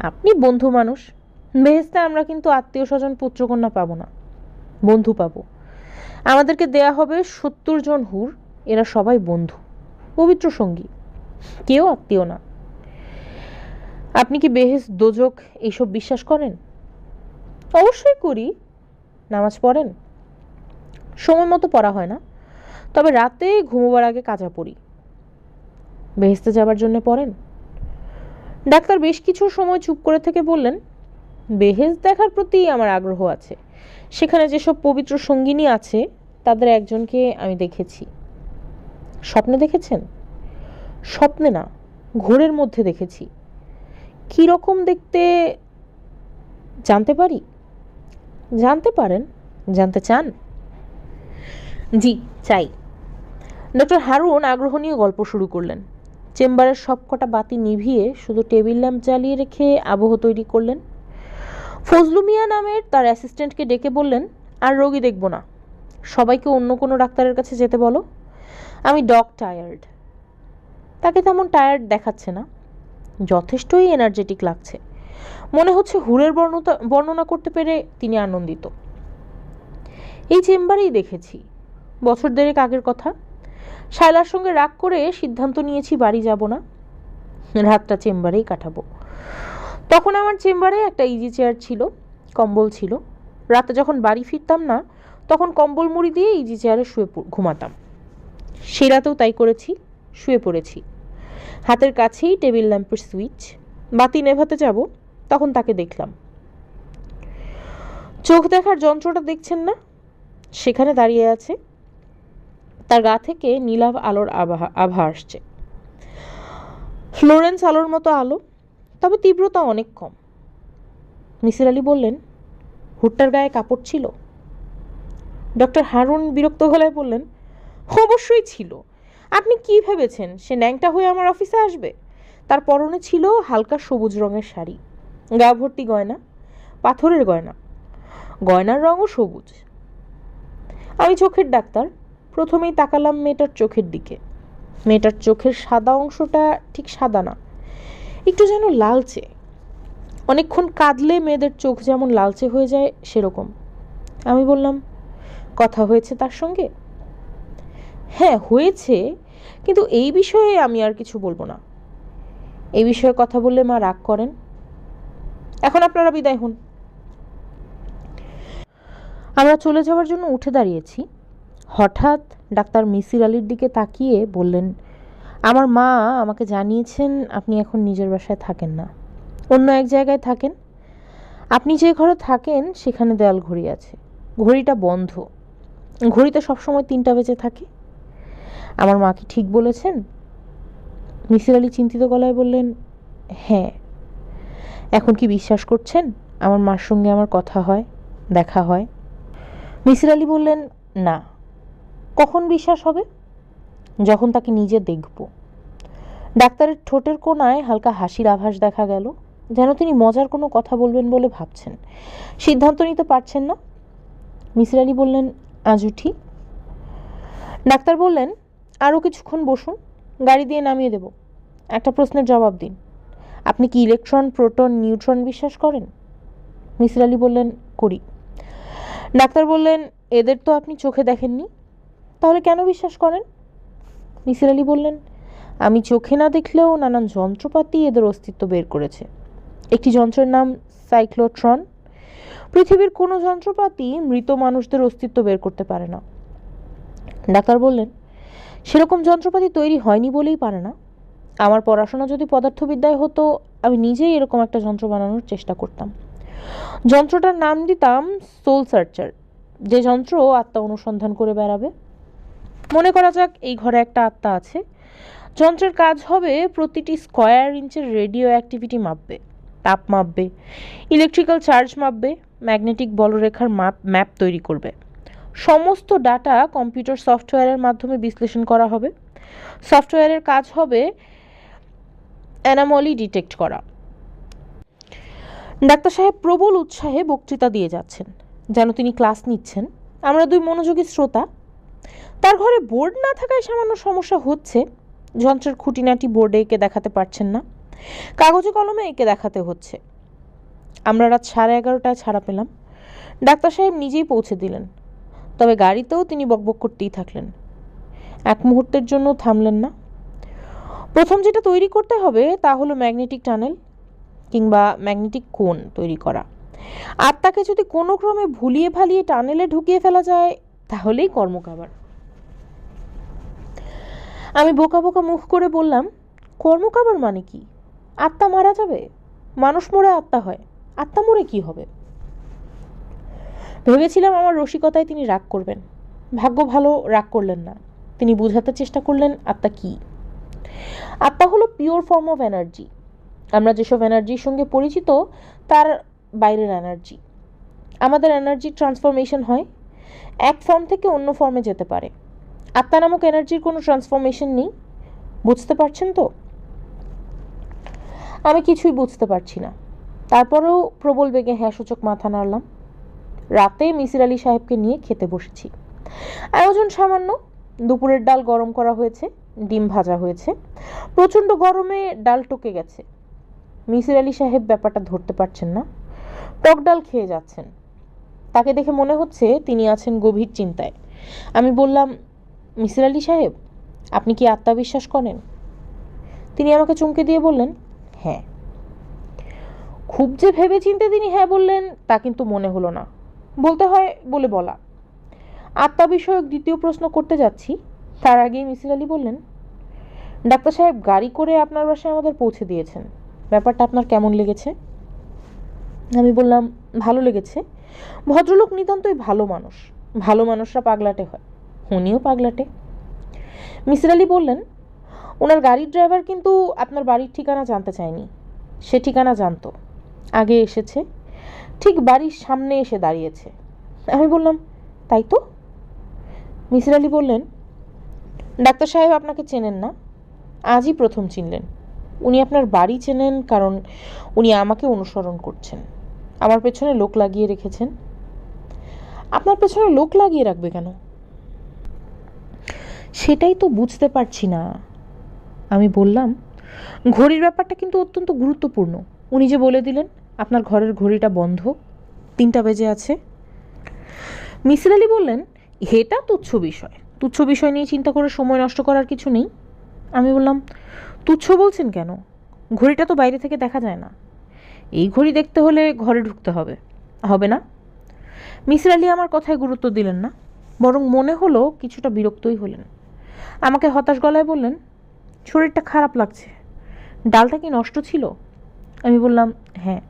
আপনি বন্ধু মানুষ। বেহেশতে আমরা কিন্তু আত্মীয় স্বজন পুত্রকন্যা পাবো না, বন্ধু পাবো। আমাদেরকে দেয়া হবে 70 জন হুর, এরা সবাই বন্ধু, পবিত্র সঙ্গী, কেউ আত্মীয় না। আপনি কি বেহেশত দোজক এইসব বিশ্বাস করেন? অবশ্যই করি। নামাজ পড়েন? সময় মতো পড়া হয় না, তবে রাতে ঘুমোবার আগে কাজা পড়ি। বেহেশতে যাবার জন্য পড়েন? ডাক্তার বেশ কিছু সময় চুপ করে থেকে বললেন, বেহেশত দেখার প্রতি আমার আগ্রহ আছে। সেখানে যেসব পবিত্র সঙ্গিনী আছে তাদের একজনকে আমি দেখেছি। স্বপ্নে দেখেছেন? স্বপ্নে না, ঘোরের মধ্যে দেখেছি। কি রকম দেখতে জানতে পারি? জানতে পারেন। জানতে চান? জি, চাই। ডক্টর হারুন আগ্রহ নিয়ে গল্প শুরু করলেন। চেম্বারের সবকটা বাতি নিভিয়ে শুধু টেবিল ল্যাম্প জ্বালিয়ে রেখে আবহ তৈরি করলেন। ফজলু মিয়া নামের তার অ্যাসিস্ট্যান্টকে ডেকে বললেন, আর রোগী দেখব না, সবাইকে অন্য কোনো ডাক্তারের কাছে যেতে বলো, আমি টায়ার্ড। তাকে তেমন টায়ার্ড দেখাচ্ছে না, যথেষ্টই এনার্জেটিক লাগছে। মনে হচ্ছে হুরের বর্ণনা করতে পেরে তিনি আনন্দিত। এই চেম্বারেই দেখেছি, বছর দেড়েক আগের কথা। শায়লার সঙ্গে রাগ করে সিদ্ধান্ত নিয়েছি বাড়ি যাব না, রাতটা চেম্বারেই কাটাবো। তখন আমার চেম্বারে একটা ইজি চেয়ার ছিল, কম্বল ছিল। রাতে যখন বাড়ি ফিরতাম না তখন কম্বল মুড়ি দিয়ে ইজি চেয়ারে শুয়ে ঘুমাতাম। সে রাতেও তাই করেছি, শুয়ে পড়েছি। হাতের কাছেই টেবিল ল্যাম্পের সুইচ। বাতি নেভাতে যাব, তখন তাকে দেখলাম। চোখ দেখার যন্ত্রটা দেখছেন না? সেখানে দাঁড়িয়ে আছে। তার গা থেকে নীলাভ আলোর আভা আসছে। ফ্লোরেন্স আলোর মতো আলো, তবে তীব্রতা অনেক কম। মিসির আলি বললেন, হুডটার গায়ে কাপড় ছিল? ডক্টর হারুন বিরক্ত গলায় বললেন, অবশ্যই ছিল। আপনি কি ভেবেছেন সে ন্যাংটা হয়ে আমার অফিসে আসবে? তার পরনে ছিল হালকা সবুজ রঙের শাড়ি, গা ভর্তি গয়না, পাথরের গয়না। গয়নার রঙও সবুজ। আমি চোখের ডাক্তার, প্রথমেই তাকালাম মেয়েটার চোখের দিকে। মেয়েটার চোখের সাদা অংশটা ঠিক সাদা না, একটু যেন লালচে। অনেকক্ষণ কাঁদলে মেয়েদের চোখ যেমন লালচে হয়ে যায় সেরকম। আমি বললাম, কথা হয়েছে তার সঙ্গে? হ্যাঁ হয়েছে, কিন্তু এই বিষয়ে আমি আর কিছু বলবো না। এই বিষয়ে কথা বললে মা রাগ করেন। এখন আপনারা বিদায় হন। আমরা চলে যাওয়ার জন্য উঠে দাঁড়িয়েছি। হঠাৎ ডাক্তার মিসির আলির দিকে তাকিয়ে বললেন, আমার মা আমাকে জানিয়েছেন আপনি এখন নিজের বাসায় থাকেন না, অন্য এক জায়গায় থাকেন। আপনি যে ঘরে থাকেন সেখানে দেয়াল ঘড়ি আছে, ঘড়িটা বন্ধ। ঘড়িতে সবসময় 3টা বেজে থাকে। আমার মা কি ঠিক বলেছেন? মিসির আলি চিন্তিত গলায় বললেন, হ্যাঁ। এখন কি বিশ্বাস করছেন আমার মার সঙ্গে আমার কথা হয়, দেখা হয়? মিসির আলি বললেন, না। কখন বিশ্বাস হবে? যখন তাকে নিজে দেখব। ডাক্তারের ঠোঁটের কোণায় হালকা হাসির আভাস দেখা গেল, যেন তিনি মজার কোনো কথা বলবেন বলে ভাবছেন, সিদ্ধান্ত নিতে পারছেন না। মিসির আলি বললেন, আজ উঠি? ডাক্তার বললেন, আরও কিছুক্ষণ বসুন, গাড়ি দিয়ে নামিয়ে দেব। একটা প্রশ্নের জবাব দিন, আপনি কি ইলেকট্রন, প্রোটন, নিউট্রন বিশ্বাস করেন? মিসির আলি বললেন, করি। ডাক্তার বললেন, এদের তো আপনি চোখে দেখেননি, তাহলে কেন বিশ্বাস করেন? মিসির আলি বললেন, আমি চোখে না দেখলেও নানান যন্ত্রপাতি এদের অস্তিত্ব বের করেছে। একটি যন্ত্রের নাম সাইক্লোট্রন। পৃথিবীর কোনো যন্ত্রপাতি মৃত মানুষদের অস্তিত্ব বের করতে পারে না। ডাক্তার বললেন, সেরকম যন্ত্রপাতি তৈরি হয়নি বলেই পারে না। আমার পড়াশোনা যদি পদার্থবিদ্যায় হতো, আমি নিজেই এরকম একটা যন্ত্র বানানোর চেষ্টা করতাম। যন্ত্রটার নাম দিতাম সোল সার্চার, যে যন্ত্র আত্মা অনুসন্ধান করে বেড়াবে। মনে করা যাক এই ঘরে একটা আত্মা আছে। যন্ত্রের কাজ হবে প্রতিটি স্কয়ার ইঞ্চের রেডিও অ্যাক্টিভিটি মাপবে, তাপ মাপবে, ইলেকট্রিক্যাল চার্জ মাপবে, ম্যাগনেটিক বলরেখার ম্যাপ তৈরি করবে। সমস্ত ডাটা কম্পিউটার সফটওয়্যারের মাধ্যমে বিশ্লেষণ করা হবে। সফটওয়্যারের কাজ হবে অ্যানামলি ডিটেক্ট করা। ডাক্তার সাহেব প্রবল উৎসাহে বক্তৃতা দিয়ে যাচ্ছেন, যেন তিনি ক্লাস নিচ্ছেন। আমরা দুই মনোযোগী শ্রোতা। তার ঘরে বোর্ড না থাকায় সামান্য সমস্যা হচ্ছে। যন্ত্রের খুঁটিনাটি বোর্ডে এঁকে দেখাতে পারছেন না, কাগজে কলমে এঁকে দেখাতে হচ্ছে। আমরা রাত 11:30টায় ছাড়া পেলাম। ডাক্তার সাহেব নিজেই পৌঁছে দিলেন, তবে গাড়িতেও তিনি বকবক করতেই থাকলেন। এক মুহূর্তের জন্য থামলেন না। প্রথম যেটা তৈরি করতে হবে তা হলো ম্যাগনেটিক টানেল কিংবা ম্যাগনেটিক কোন তৈরি করা। আত্মাকে যদি কোনো ক্রমে ভুলিয়ে ভালিয়ে টানেলে ঢুকিয়ে ফেলা যায়, তাহলেই কর্মকাবার। আমি বোকা বোকা মুখ করে বললাম, কর্মকাবার মানে কি? আত্মা মারা যাবে? মানুষ মরে আত্মা হয়, আত্মা মরে কি হবে? ভেবেছিলাম আমার রসিকতায় তিনি রাগ করবেন। ভাগ্য ভালো, রাগ করলেন না। তিনি বোঝাতে চেষ্টা করলেন আত্মা কি। আত্মা হলো পিওর ফর্ম অফ এনার্জি। আমরা যেসব এনার্জির সঙ্গে পরিচিত তার বাইরের এনার্জি। আমাদের এনার্জির ট্রান্সফরমেশন হয়, এক ফর্ম থেকে অন্য ফর্মে যেতে পারে। আত্মা নামক এনার্জির কোনো ট্রান্সফরমেশন নেই। বুঝতে পারছেন তো? আমি কিছুই বুঝতে পারছি না। তারপরেও প্রবল বেগে হ্যাঁ সূচক মাথা নাড়লাম। রাতে মিসির আলি সাহেবকে নিয়ে খেতে বসেছি। আয়োজন সামান্য। দুপুরের ডাল গরম করা হয়েছে, ডিম ভাজা হয়েছে। প্রচণ্ড গরমে ডাল টকে গেছে। মিসির আলি সাহেব ব্যাপারটা ধরতে পারছেন না, টক ডাল খেয়ে যাচ্ছেন। তাকে দেখে মনে হচ্ছে তিনি আছেন গভীর চিন্তায়। আমি বললাম, মিসির আলি সাহেব, আপনি কি আত্মা বিশ্বাস করেন? তিনি আমাকে চমকে দিয়ে বললেন, হ্যাঁ। খুব যে ভেবে চিন্তে তিনি হ্যাঁ বললেন তা কিন্তু মনে হলো না। বলতে হয় বলে বলা। আত্মা বিষয়ক দ্বিতীয় প্রশ্ন করতে যাচ্ছি, তার আগেই মিসির আলি বললেন, ডাক্তার সাহেব গাড়ি করে আপনার বাসায় আমাদের পৌঁছে দিয়েছেন, ব্যাপারটা আপনার কেমন লেগেছে? আমি বললাম, ভালো লেগেছে। ভদ্রলোক নিতান্তই ভালো মানুষ, ভালো মানুষরা পাগলাটে হয়, উনিও পাগলাটে। মিসির আলি বললেন, ওনার গাড়ির ড্রাইভার কিন্তু আপনার বাড়ির ঠিকানা জানতে চায়নি, সে ঠিকানা জানতো, আগে এসেছে, ঠিক বাড়ির সামনে এসে দাঁড়িয়েছে। আমি বললাম, তাই তো? মিসির আলি বললেন, ডাক্তার সাহেব আপনাকে চেনেন না, আজই প্রথম চিনলেন। উনি আপনার বাড়ি চেনেন কারণ উনি আমাকে অনুসরণ করছেন, আমার পেছনে লোক লাগিয়ে রেখেছেন। আপনার পেছনে লোক লাগিয়ে রাখবে কেন? সেটাই তো বুঝতে পারছি না। আমি বললাম, ঘড়ির ব্যাপারটা কিন্তু অত্যন্ত গুরুত্বপূর্ণ। উনি যে বলে দিলেন আপনার ঘরের ঘড়িটা বন্ধ, 3টা বেজে আছে। মিসির আলি বললেন, এটা তুচ্ছ বিষয়, তুচ্ছ বিষয় নিয়ে চিন্তা করে সময় নষ্ট করার কিছু নেই। আমি বললাম, তুচ্ছ বলছেন কেন? ঘড়িটা তো বাইরে থেকে দেখা যায় না, এই ঘড়ি দেখতে হলে ঘরে ঢুকতে হবে, হবে না? মিসির আলি আমার কথায় গুরুত্ব দিলেন না, বরং মনে হলো কিছুটা বিরক্তই হলেন। আমাকে হতাশ গলায় বললেন, শরীরটা খারাপ লাগছে, ডালটা কি নষ্ট ছিল? আমি বললাম, হ্যাঁ।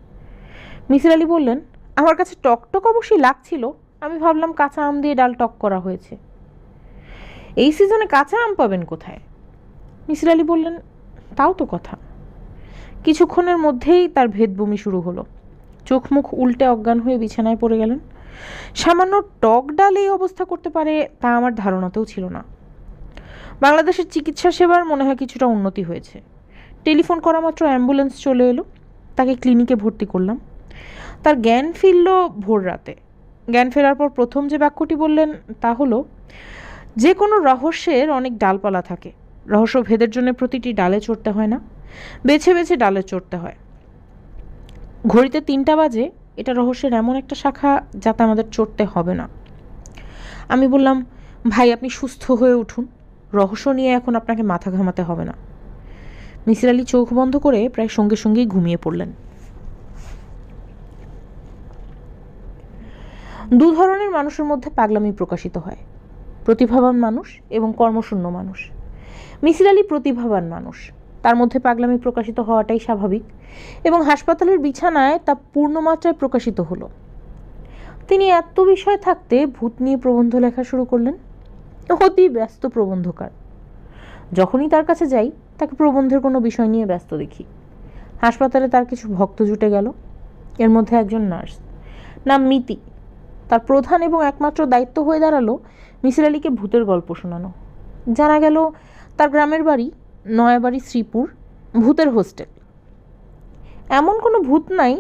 মিসির আলি বললেন, আমার কাছে টকটক অবশ্যই লাগছিল, আমি ভাবলাম কাঁচা আম দিয়ে ডাল টক করা হয়েছে। এই সিজনে কাঁচা আম পাবেন কোথায়? মিসির আলি বললেন, তাও তো কথা। কিছুক্ষণের মধ্যেই তার ভেদবমি শুরু হলো, চোখ মুখ উল্টে অজ্ঞান হয়ে বিছানায় পড়ে গেলেন। সামান্য টক ডাল এই অবস্থা করতে পারে তা আমার ধারণাতেও ছিল না। বাংলাদেশের চিকিৎসা সেবার মনে হয় কিছুটা উন্নতি হয়েছে। টেলিফোন করা মাত্র অ্যাম্বুলেন্স চলে এলো, তাকে ক্লিনিকে ভর্তি করলাম। তার জ্ঞান ফিরল ভোর রাতে। জ্ঞান ফেরার পর প্রথম যে বাক্যটি বললেন তা হলো, যে কোনো রহস্যের অনেক ডালপালা থাকে, রহস্য ভেদের জন্য প্রতিটি ডালে চড়তে হয় না, বেছে বেছে ডালে চড়তে হয়। ঘড়িতে 3টা বাজে, এটা রহস্যের এমন একটা শাখা যাতে আমাদের চড়তে হবে না। আমি বললাম, ভাই আপনি সুস্থ হয়ে উঠুন, রহস্য নিয়ে এখন আপনাকে মাথা ঘামাতে হবে না। মিসির আলি চোখ বন্ধ করে প্রায় সঙ্গে সঙ্গেই ঘুমিয়ে পড়লেন। 2 ধরনের মানুষের মধ্যে পাগলামি প্রকাশিত হয়, প্রতিভাবান মানুষ এবং কর্মশূন্য মানুষ। মিসির আলি প্রতিভাবান মানুষ, তার মধ্যে পাগলামি প্রকাশিত হওয়াটাই স্বাভাবিক, এবং হাসপাতালের বিছানায় তা পূর্ণমাত্রায় প্রকাশিত হলো। তিনি এত বিষয় থাকতে ভূত নিয়ে প্রবন্ধ লেখা শুরু করলেন। অতি ব্যস্ত প্রবন্ধকার। যখনই তার কাছে যাই তাকে প্রবন্ধের কোনো বিষয় নিয়ে ব্যস্ত দেখি। হাসপাতালে তার কিছু ভক্ত জুটে গেল, এর মধ্যে একজন নার্স, নাম মিতি। তার প্রধান এবং একমাত্র দায়িত্ব হয়ে দাঁড়ালো মিসির আলিকে ভূতের গল্প শোনানো। জানা গেল তার গ্রামের বাড়ি নয়াবাড়ি শ্রীপুর, ভূতের হোস্টেল। এমন কোনো ভূত নাই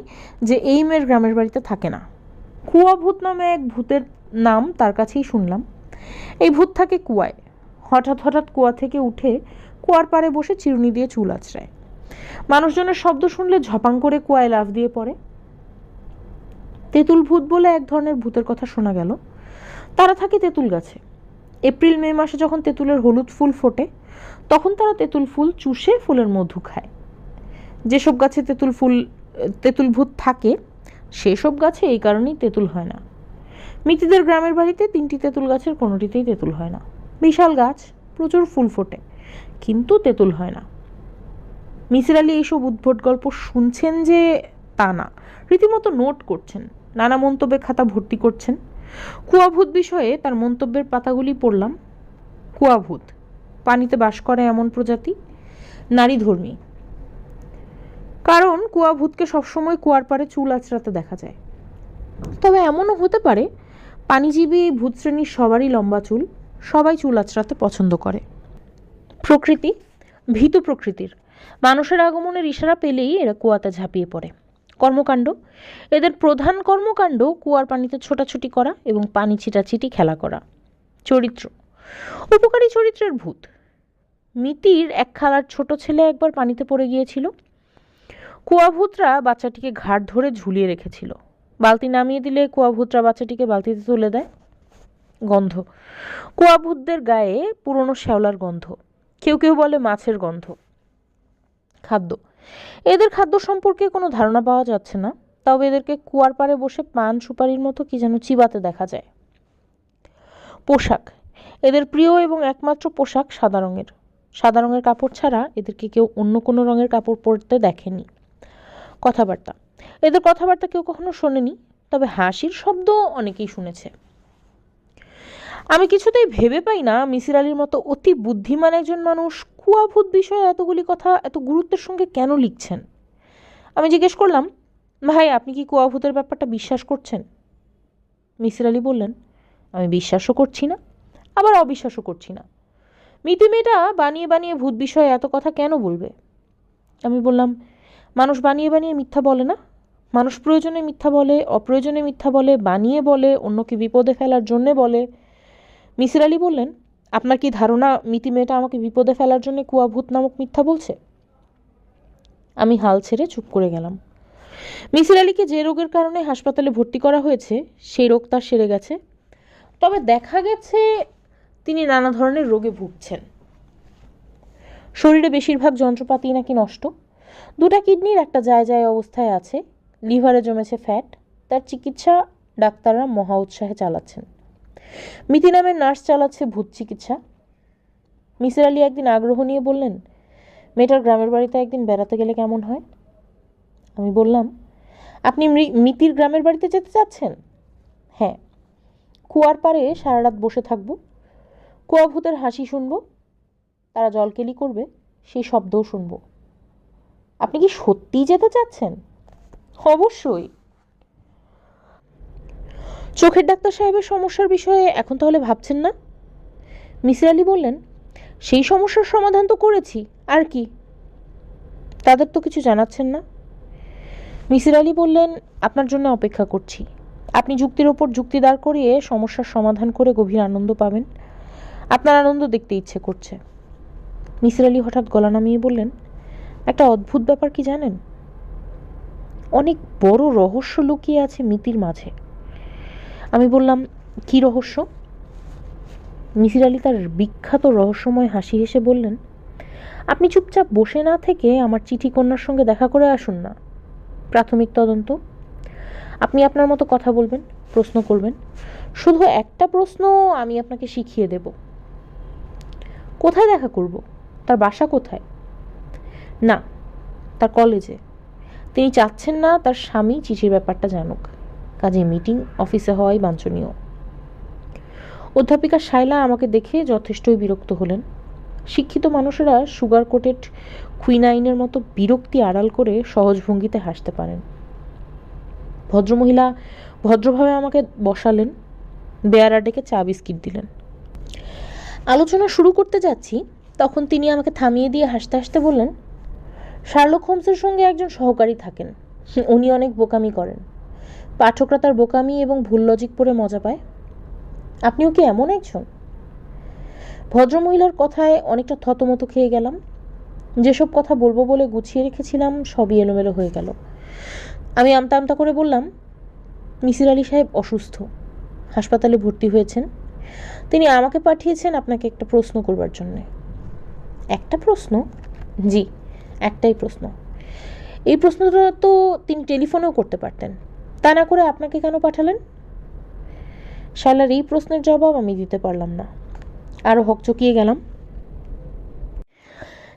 যে এই মেয়ের গ্রামের বাড়িতে থাকে না। কুয়া ভূত নামে এক ভূতের নাম তার কাছেই শুনলাম। এই ভূত থাকে কুয়ায়, হঠাৎ হঠাৎ কুয়া থেকে উঠে কুয়ার পাড়ে বসে চিরুনি দিয়ে চুল আঁচড়ায়। মানুষজনের শব্দ শুনলে ঝপাং করে কুয়ায় লাফ দিয়ে পড়ে। তেঁতুল ভূত বলে এক ধরনের ভূতের কথা শোনা গেল। তারা থাকে তেঁতুল গাছে। এপ্রিল মে মাসে যখন তেঁতুলের হলুদ ফুল ফোটে তখন তারা তেঁতুল ফুল চুষে ফুলের মধু খায়। যেসব গাছে তেঁতুল ভূত থাকে সেসব গাছে এই কারণেই তেঁতুল হয় না। মিতিদের গ্রামের বাড়িতে 3টি তেঁতুল গাছের কোনোটিতেই তেঁতুল হয় না। বিশাল গাছ, প্রচুর ফুল ফোটে, কিন্তু তেঁতুল হয় না। মিসির আলি এইসব উদ্ভট গল্প শুনছেন যে তা না, রীতিমতো নোট করছেন, নানা মন্তব্যে খাতা ভর্তি করছেন। কুয়াভূত বিষয়ে তার মন্তব্যের পাতাগুলি পড়লাম। কুয়াভূত পানিতে বাস করে এমন প্রজাতি, নারীধর্মী। কারণ কুয়াভূতকে সবসময় কুয়ার পাড়ে চুল আঁচড়াতে দেখা যায়। তবে এমনও হতে পারে পানিজীবী এই ভূত শ্রেণীর সবারই লম্বা চুল, সবাই চুল আঁচড়াতে পছন্দ করে। প্রকৃতি ভীতু প্রকৃতির, মানুষের আগমনের ইশারা পেলেই এরা কুয়াতে ঝাঁপিয়ে পড়ে। কর্মকাণ্ড, এদের প্রধান কর্মকাণ্ড কুয়ার পানিতে ছোটাছুটি করা এবং পানি ছিটাছিটি খেলা করা। চরিত্র, উপকারী চরিত্রের ভূত। মিতির এক খালার ছোট ছেলে একবার পানিতে পড়ে গিয়েছিল। কুয়াভূতরা বাচ্চাটিকে ঘাড় ধরে ঝুলিয়ে রেখেছিল। বালতি নামিয়ে দিলে কুয়াভূতরা বাচ্চাটিকে বালতিতে তুলে দেয়। গন্ধ, কুয়াভূতদের গায়ে পুরনো শ্যাওলার গন্ধ, কেউ কেউ বলে মাছের গন্ধ। খাদ্য, এদের খাদ্য সম্পর্কে কোনো ধারণা পাওয়া যাচ্ছে না, তবে এদেরকে কুয়ার পাড়ে বসে পান সুপারির মতো কি যেন চিবাতে দেখা যায়। পোশাক, এদের প্রিয় এবং একমাত্র পোশাক সাদা রঙের। সাদা রঙের কাপড় ছাড়া এদেরকে কেউ অন্য কোনো রঙের কাপড় পরতে দেখেনি। কথাবার্তা, এদের কথাবার্তা কেউ কখনো শোনেনি, তবে হাসির শব্দ অনেকেই শুনেছে। আমি কিছুতেই ভেবে পাই না মিসির আলির মতো অতি বুদ্ধিমান একজন মানুষ কুয়াভূত বিষয়ে এতগুলি কথা এত গুরুত্বের সঙ্গে কেন লিখছেন। আমি জিজ্ঞেস করলাম, ভাই আপনি কি কুয়াভূতের ব্যাপারটা বিশ্বাস করছেন? মিসির আলি বললেন, আমি বিশ্বাসও করছি না, আবার অবিশ্বাসও করছি না। মিতি মেয়েটা বানিয়ে বানিয়ে ভূত বিষয়ে এত কথা কেন বলবে? আমি বললাম, মানুষ বানিয়ে বানিয়ে মিথ্যা বলে না। মানুষ প্রয়োজনে মিথ্যা বলে, অপ্রয়োজনে মিথ্যা বলে, বানিয়ে বলে, অন্যকে বিপদে ফেলার জন্যে বলে। মিসির আলি বললেন, আপনার কি ধারণা মিতি মেয়েটা আমাকে বিপদে ফেলার জন্য কুয়াভূত নামক মিথ্যা বলছে? আমি হাল ছেড়ে চুপ করে গেলাম। মিসির আলিকে যে রোগের কারণে হাসপাতালে ভর্তি করা হয়েছে সেই রোগ তার সেরে গেছে, তবে দেখা গেছে তিনি নানা ধরনের রোগে ভুগছেন। শরীরে বেশিরভাগ যন্ত্রপাতি নাকি নষ্ট, 2টা কিডনির একটা যায় যায় অবস্থায় আছে, লিভারে জমেছে ফ্যাট। তার চিকিৎসা ডাক্তাররা মহা উৎসাহে চালাচ্ছেন। মিতি নামের নার্স চালাচ্ছে ভূত চিকিৎসা। মিসির আলি একদিন আগ্রহ নিয়ে বললেন, মেয়েটার গ্রামের বাড়িতে একদিন বেড়াতে গেলে কেমন হয়? আমি বললাম, আপনি মিতির গ্রামের বাড়িতে যেতে চাচ্ছেন? হ্যাঁ, কুয়ার পাড়ে সারা রাত বসে থাকবো, কুয়াভূতের হাসি শুনবো, তারা জলকেলি করবে, সেই শব্দও শুনবো। আপনি কি সত্যিই যেতে চাচ্ছেন? অবশ্যই। চোখের ডাক্তার সাহেবের সমস্যার বিষয়ে এখন তাহলে ভাবছেন না? মিসির আলি বললেন, সেই সমস্যার সমাধান তো করেছি, আর কি? তাদের তো কিছু জানাচ্ছেন না। মিসির আলি বললেন, আপনার জন্য অপেক্ষা করছি। আপনি যুক্তির ওপর যুক্তি দাঁড় করিয়ে সমস্যার সমাধান করে গভীর আনন্দ পাবেন। আপনার আনন্দ দেখতে ইচ্ছে করছে। মিসির আলি হঠাৎ গলা নামিয়ে বললেন, একটা অদ্ভুত ব্যাপার কি জানেন? অনেক বড় রহস্য লুকিয়ে আছে মিতির মাঝে। আমি বললাম, কি রহস্য? মিসির আলি তার বিখ্যাত রহস্যময় হাসি হেসে বললেন, আপনি চুপচাপ বসে না থেকে আমার চিঠি কন্যার সঙ্গে দেখা করে আসুন না। প্রাথমিক তদন্ত। আপনি আপনার মতো কথা বলবেন, প্রশ্ন করবেন, শুধু একটা প্রশ্ন আমি আপনাকে শিখিয়ে দেব। কোথায় দেখা করব? তার বাসা কোথায়? না, তার কলেজে। তিনি চাচ্ছেন না তার স্বামী চিঠির ব্যাপারটা জানুক, কাজে মিটিং অফিসে হওয়াই বাঞ্ছনীয়। অধ্যাপিকা শায়লা আমাকে দেখে যথেষ্টই বিরক্ত হলেন। শিক্ষিত মানুষেরা সুগার কোটেড কুইনাইনের মতো বিরক্তি আড়াল করে সহজ ভঙ্গিতে হাসতে পারেন। ভদ্রমহিলা ভদ্রভাবে আমাকে বসালেন, বেয়ারা ডেকে চা বিস্কিট দিলেন। আলোচনা শুরু করতে যাচ্ছি, তখন তিনি আমাকে থামিয়ে দিয়ে হাসতে হাসতে বললেন, শার্লক হোমসের সঙ্গে একজন সহকারী থাকেন, উনি অনেক বোকামি করেন। পাঠকরা তার বোকামি এবং ভুল লজিক পড়ে মজা পায়। আপনিও কি এমন একজন? ভদ্রমহিলার কথায় অনেকটা থতমত খেয়ে গেলাম। যেসব কথা বলবো বলে গুছিয়ে রেখেছিলাম সবই এলোমেলো হয়ে গেল। আমি আমতা আমতা করে বললাম, মিসির আলি সাহেব অসুস্থ, হাসপাতালে ভর্তি হয়েছেন। তিনি আমাকে পাঠিয়েছেন আপনাকে একটা প্রশ্ন করবার জন্যে। একটা প্রশ্ন? জি, একটাই প্রশ্ন। এই প্রশ্নটা তো তিনি টেলিফোনেও করতে পারতেন, তা না করে আপনাকে কেন পাঠালেন? শালার এই প্রশ্নের জবাব আমি দিতে পারলাম না, আরও হকচকিয়ে গেলাম।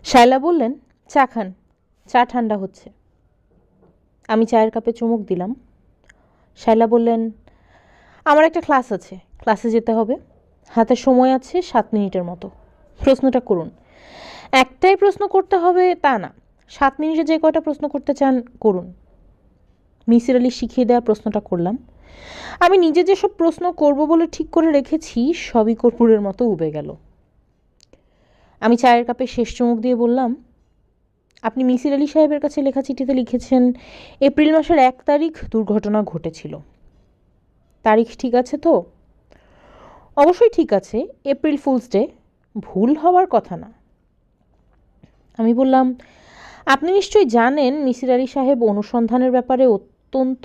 শায়লা বললেন, চা খান, চা ঠান্ডা হচ্ছে। আমি চায়ের কাপে চুমুক দিলাম। শায়লা বললেন, আমার একটা ক্লাস আছে, ক্লাসে যেতে হবে, হাতে সময় আছে 7 মিনিটের মতো। প্রশ্নটা করুন। একটাই প্রশ্ন করতে হবে তা না, 7 মিনিটে যে কয়টা প্রশ্ন করতে চান করুন। মিসির আলি শিখিয়ে দেওয়া প্রশ্নটা করলাম। আমি নিজে যেসব প্রশ্ন করব বলে ঠিক করে রেখেছি সবই কর্পূরের মতো উবে গেল। আমি চায়ের কাপে শেষ চুমুক দিয়ে বললাম, আপনি মিসির আলি সাহেবের কাছে লেখা চিঠিতে লিখেছেন এপ্রিল মাসের 1 তারিখ দুর্ঘটনা ঘটেছিল। তারিখ ঠিক আছে তো? অবশ্যই ঠিক আছে, এপ্রিল ফুলস ডে, ভুল হওয়ার কথা না। আমি বললাম, আপনি নিশ্চয়ই জানেন মিসির আলি সাহেব অনুসন্ধানের ব্যাপারে অত্যন্ত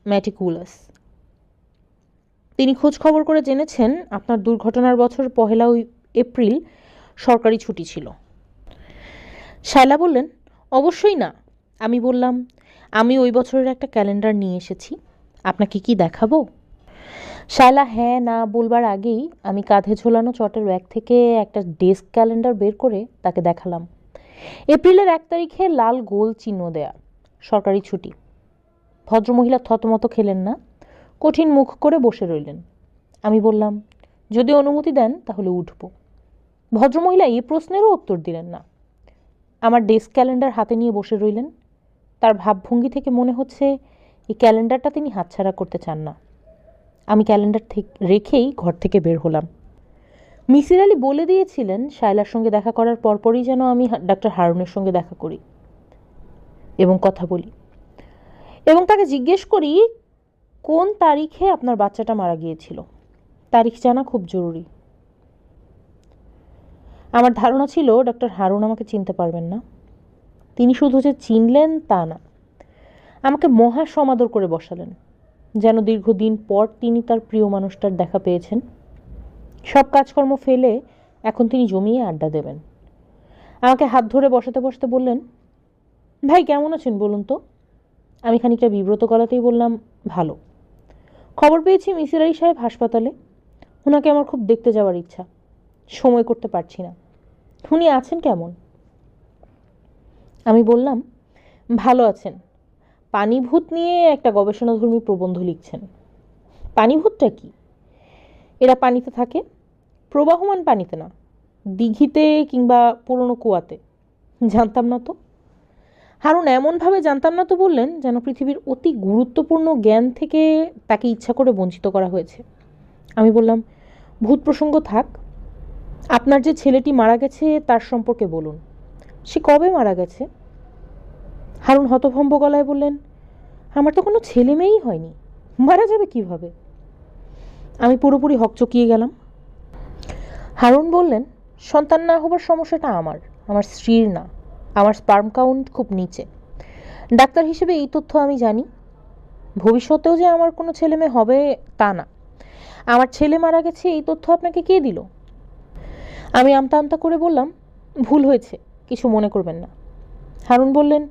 ম্যাটিকুলাস। তিনি খোঁজ খবর করে জেনেছেন আপনার দুর্ঘটনার বছর 1 এপ্রিল সরকারি ছুটি ছিল। শায়লা বললেন, অবশ্যই না। আমি বললাম, আমি ওই বছরের একটা ক্যালেন্ডার নিয়ে এসেছি, আপনাকে কি দেখাবো? শায়লা হ্যাঁ না বলবার আগেই আমি কাঁধে ঝোলানো চটের ব্যাগ থেকে একটা ডেস্ক ক্যালেন্ডার বের করে তাকে দেখালাম। এপ্রিলের 1 তারিখে লাল গোল চিহ্ন দেয়া, সরকারি ছুটি। ভদ্রমহিলা থতমত খেলেন না, কঠিন মুখ করে বসে রইলেন। আমি বললাম, যদি অনুমতি দেন তাহলে উঠব। ভদ্রমহিলা এই প্রশ্নেরও উত্তর দিলেন না। আমার ডেস্ক ক্যালেন্ডার হাতে নিয়ে বসে রইলেন। তার ভাবভঙ্গি থেকে মনে হচ্ছে এই ক্যালেন্ডারটা তিনি হাতছাড়া করতে চান না। আমি ক্যালেন্ডার রেখেই ঘর থেকে বের হলাম। মিসির আলি বলে দিয়েছিলেন শায়লার সঙ্গে দেখা করার পরপরই যেন আমি ডাক্তার হারুনের সঙ্গে দেখা করি এবং কথা বলি, এবং তাকে জিজ্ঞেস করি কোন তারিখে আপনার বাচ্চাটা মারা গিয়েছিল। তারিখ জানা খুব জরুরি। আমার ধারণা ছিল ডাক্তার হারুন আমাকে চিনতে পারবেন না। তিনি শুধু যে চিনলেন তা না, আমাকে মহা সমাদর করে বসালেন, যেন দীর্ঘদিন পর তিনি তার প্রিয় মানুষটার দেখা পেয়েছেন। সব কাজকর্ম ফেলে এখন তিনি জমিয়ে আড্ডা দেবেন। আমাকে হাত ধরে বসাতে বসাতে বললেন, ভাই কেমন আছেন বলুন তো। আমি খানিকটা বিব্রত গলাতেই বললাম, ভালো। খবর পেয়েছি মিসির আলি সাহেব হাসপাতালে। ওনাকে আমার খুব দেখতে যাওয়ার ইচ্ছা, সময় করতে পারছি না। উনি আছেন কেমন? আমি বললাম, ভালো আছেন। পানিভূত নিয়ে একটা গবেষণাধর্মী প্রবন্ধ লিখছেন। পানিভূতটা কি? এরা পানিতে থাকে, প্রবাহমান পানিতে না, দিঘিতে কিংবা পুরনো কুয়াতে। জানতাম না তো। হারুন এমনভাবে জানতাম না তো বললেন যেন পৃথিবীর অতি গুরুত্বপূর্ণ জ্ঞান থেকে তাকে ইচ্ছা করে বঞ্চিত করা হয়েছে। আমি বললাম, ভূত প্রসঙ্গ থাক, আপনার যে ছেলেটি মারা গেছে তার সম্পর্কে বলুন। সে কবে মারা গেছে? হারুন হতভম্ব গলায় বললেন, আমার তো কোনো ছেলে মেয়েই হয়নি, মারা যাবে কিভাবে? আমি পুরোপুরি হকচকিয়ে গেলাম। হারুন বললেন, সন্তান না হবার সমস্যাটা আমার স্ত্রীর না। আমার স্পার্ম কাউন্ট খুব নিচে। ডাক্তার হিসেবে এই তথ্য আমি জানি। ভবিষ্যতেও যে আমার কোনো ছেলে মেয়ে হবে তা না। আমার ছেলে মারা গেছে এই তথ্য আপনাকে কে দিল? আমি আমতা আমতা করে বললাম, ভুল হয়েছে, কিছু মনে করবেন না। হারুন বললেন,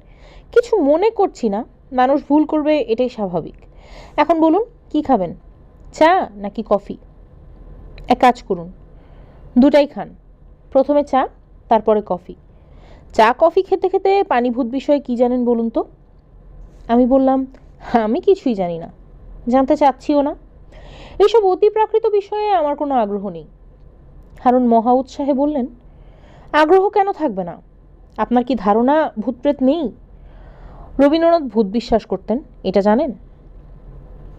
কিছু মনে করছি না, মানুষ ভুল করবে, এটাই স্বাভাবিক। এখন বলুন, কি খাবেন, চা নাকি কফি? এক কাজ করুন, দুটাই খান। প্রথমে চা, তারপরে কফি। চা কফি খেতে খেতে পানিভূত বিষয়ে কি জানেন বলুন তো। আমি বললাম, আমি কিছুই জানি না, জানতে চাচ্ছিও না। এইসব অতি প্রাকৃত বিষয়ে আমার কোনো আগ্রহ নেই। হারুন মহা উৎসাহে বললেন, আগ্রহ কেন থাকবে না? আপনার কি ধারণা ভূতপ্রেত নেই? রবীন্দ্রনাথ ভূত বিশ্বাস করতেন, এটা জানেন?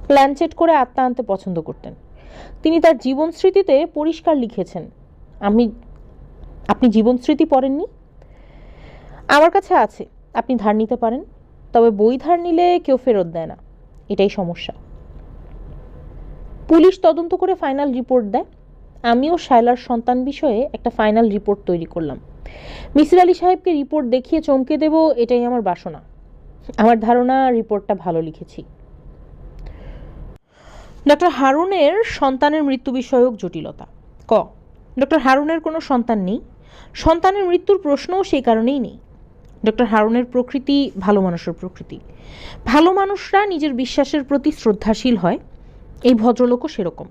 প্ল্যানচেট করে আত্মা আনতে পছন্দ করতেন। তিনি তার জীবন স্মৃতিতে পরিষ্কার লিখেছেন। আপনি জীবন স্মৃতি পড়েননি? আমার কাছে আছে, আপনি ধার নিতে পারেন, তবে বই ধার নিলে কেউ ফেরত দেয় না, এটাই সমস্যা। পুলিশ তদন্ত করে ফাইনাল রিপোর্ট দেয়। আমিও শায়লার সন্তান বিষয়ে একটা ফাইনাল রিপোর্ট তৈরি করলাম। মিসির আলি সাহেবকে রিপোর্ট দেখিয়ে চমকে দেব, এটাই আমার বাসনা। আমার ধারণা রিপোর্টটা ভালো লিখেছি। ডক্টর হারুনের সন্তানের মৃত্যু বিষয়ক জটিলতা। ক, ডক্টর হারুনের কোনো সন্তান নেই। সন্তানের মৃত্যুর প্রশ্নও সেই কারণেই নেই। ডক্টর হারুনের প্রকৃতি ভালো মানুষের প্রকৃতি। ভালো মানুষরা নিজের বিশ্বাসের প্রতি শ্রদ্ধাশীল হয়। এই ভদ্রলোকও সেরকম।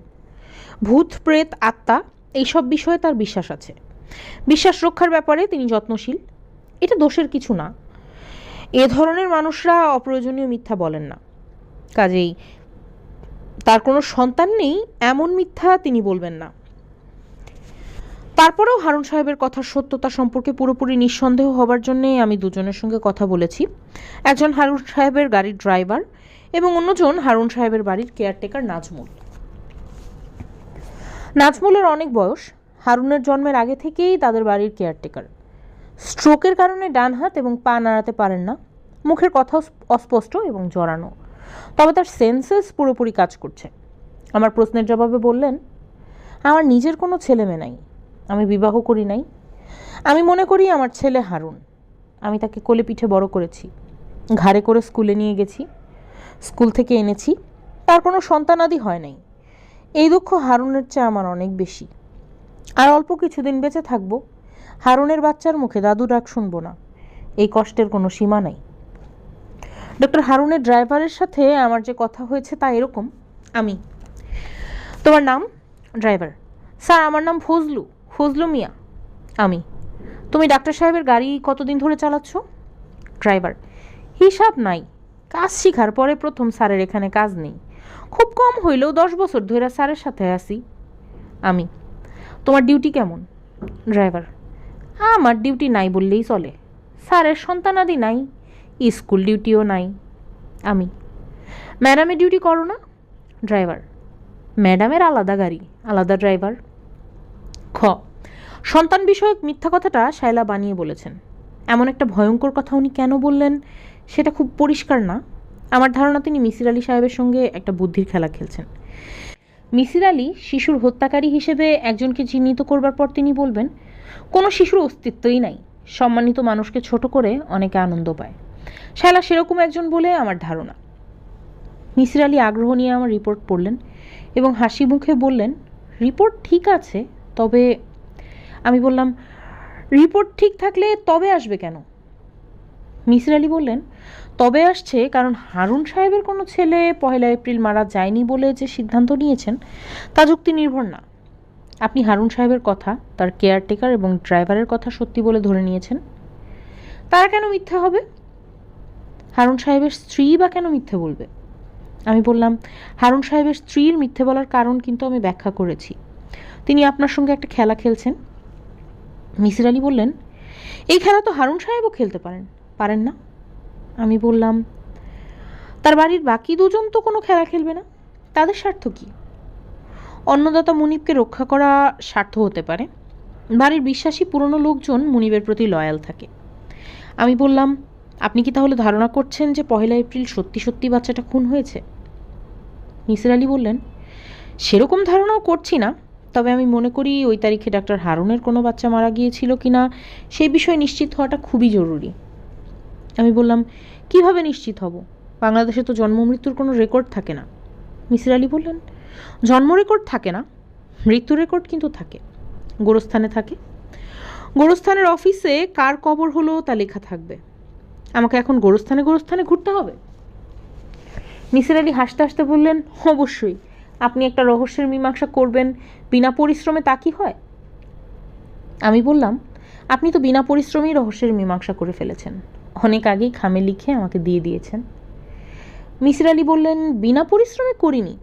ভূত প্রেত আত্মা এইসব বিষয়ে তার বিশ্বাস আছে। বিশ্বাস রক্ষার ব্যাপারে তিনি যত্নশীল। এটা দোষের কিছু না। এ ধরনের মানুষরা অপ্রয়োজনীয় মিথ্যা বলেন না। কাজেই তার কোনো সন্তান নেই এমন মিথ্যা তিনি বলবেন না। তারপরেও হারুন সাহেবের কথার সত্যতা সম্পর্কে পুরোপুরি নিঃসন্দেহ হবার জন্যে আমি দুজনের সঙ্গে কথা বলেছি। একজন হারুন সাহেবের গাড়ির ড্রাইভার এবং অন্যজন হারুন সাহেবের বাড়ির কেয়ারটেকার নাজমুল। নাজমুলের অনেক বয়স। হারুনের জন্মের আগে থেকেই তাদের বাড়ির কেয়ারটেকার। স্ট্রোকের কারণে ডান হাত এবং পা নাড়াতে পারেন না। মুখের কথা অস্পষ্ট এবং জড়ানো, তবে তার সেন্সেস পুরোপুরি কাজ করছে। আমার প্রশ্নের জবাবে বললেন, আমার নিজের কোনো ছেলে মেয়ে নাই, আমি বিবাহ করি নাই। আমি মনে করি আমার ছেলে হারুন। আমি তাকে কোলে পিঠে বড় করেছি, ঘাড়ে করে স্কুলে নিয়ে গেছি, স্কুল থেকে এনেছি। তার কোনো সন্তানাদি হয় নাই। এই দুঃখ হারুনের চেয়ে আমার অনেক বেশি। আর অল্প কিছুদিন বেঁচে থাকবো, হারুনের বাচ্চার মুখে দাদু ডাক শুনবো না। এই কষ্টের কোনো সীমা নাই। ডক্টর হারুনের ড্রাইভারের সাথে আমার যে কথা হয়েছে তা এরকম। তোমার নাম? ড্রাইভার: স্যার আমার নাম ফজলু, ফজলু মিয়া। আমি: তুমি ডাক্তার সাহেবের গাড়ি কতদিন ধরে চালাচ্ছ? ড্রাইভার: হিসাব নাই, কাজ শিখার পরে প্রথম স্যারের এখানে কাজ নেই, খুব কম হইলেও 10 বছর ধরে স্যারের সাথে আছি। আমি: তোমার ডিউটি কেমন? ড্রাইভার: আমার ডিউটি নাই বললেই চলে, স্যারের সন্তানাদি নাই, স্কুল ডিউটিও নাই। আমি: ম্যাডামের ডিউটি করো না? ড্রাইভার: ম্যাডামের আলাদা গাড়ি, আলাদা ড্রাইভার। খ, সন্তান বিষয়ক মিথ্যা কথাটা শায়লা বানিয়ে বলেছেন। এমন একটা ভয়ঙ্কর কথা উনি কেন বললেন সেটা খুব পরিষ্কার না। আমার ধারণা তিনি মিসির আলি সাহেবের সঙ্গে একটা বুদ্ধির খেলা খেলছেন। মিসির আলি শিশুর হত্যাকারী হিসেবে একজনকে চিহ্নিত করবার পর তিনি বলবেন, কোনো শিশুর অস্তিত্বই নাই, সম্মানিত মানুষকে ছোট করে অনেকে আনন্দ পায়। শায়লা সেরকম একজন বলে আমার ধারণা। মিসির আলি আগ্রহ নিয়ে আমার রিপোর্ট পড়লেন এবং হাসি মুখে বললেন, রিপোর্ট ঠিক আছে, তবে। আমি বললাম, রিপোর্ট ঠিক থাকলে তবে আসবে কেন? মিসির আলি বললেন, তবে আসছে কারণ হারুন সাহেবের কোনো ছেলে 1 এপ্রিল মারা যায়নি বলে যে সিদ্ধান্ত নিয়েছেন তা যুক্তি নির্ভর না। আপনি হারুন সাহেবের কথা, তার কেয়ারটেকার এবং ড্রাইভারের কথা সত্যি বলে ধরে নিয়েছেন। তারা কেন মিথ্যা হবে? হারুন সাহেবের স্ত্রী বা কেন মিথ্যে বলবে? আমি বললাম, হারুন সাহেবের স্ত্রীর মিথ্যে বলার কারণ কিন্তু আমি ব্যাখ্যা করেছি। তিনি আপনার সঙ্গে একটা খেলা খেলছেন। মিসির আলি বললেন, এই খেলা তো হারুন সাহেবও খেলতে পারেন না? আমি বললাম, তার বাড়ির বাকি দুজন তো কোনো খেলা খেলবে না, তাদের স্বার্থ কি? অন্নদাতা মুনিবকে রক্ষা করা স্বার্থ হতে পারে, বাড়ির বিশ্বাসী পুরনো লোকজন মুনিবের প্রতি লয়াল থাকে। আমি বললাম, আপনি কি তাহলে ধারণা করছেন যে 1 এপ্রিল সত্যি সত্যি বাচ্চাটা খুন হয়েছে? মিসির আলি বললেন, সেরকম ধারণাও করছি না, তবে আমি মনে করি ওই তারিখে ডাক্তার হারুনের কোনো বাচ্চা মারা গিয়েছিল কিনা সেই বিষয়ে নিশ্চিত হওয়াটা খুবই জরুরি। আমি বললাম, কিভাবে নিশ্চিত হব? বাংলাদেশে তো জন্ম মৃত্যুর কোনো রেকর্ড থাকে না। মিসির আলি বললেন, জন্ম রেকর্ড থাকে না, মৃত্যু রেকর্ড কিন্তু থাকে, গোরস্থানে থাকে। গোরস্থানের অফিসে কার কবর হলো তা লেখা থাকবে। আমাকে এখন গোরস্থানে গোরস্থানে ঘুরতে হবে? মিসির আলি হাসতে হাসতে বললেন, অবশ্যই, আপনি একটা রহস্যের মীমাংসা করবেন বিনা পরিশ্রমে, তা কি হয়? আমি বললাম, আপনি তো বিনা পরিশ্রমেই রহস্যের মীমাংসা করে ফেলেছেন, অনেক আগেই খামে লিখে আমাকে দিয়ে দিয়েছেন। মিসির আলি বললেন, বিনা পরিশ্রমে করিনি,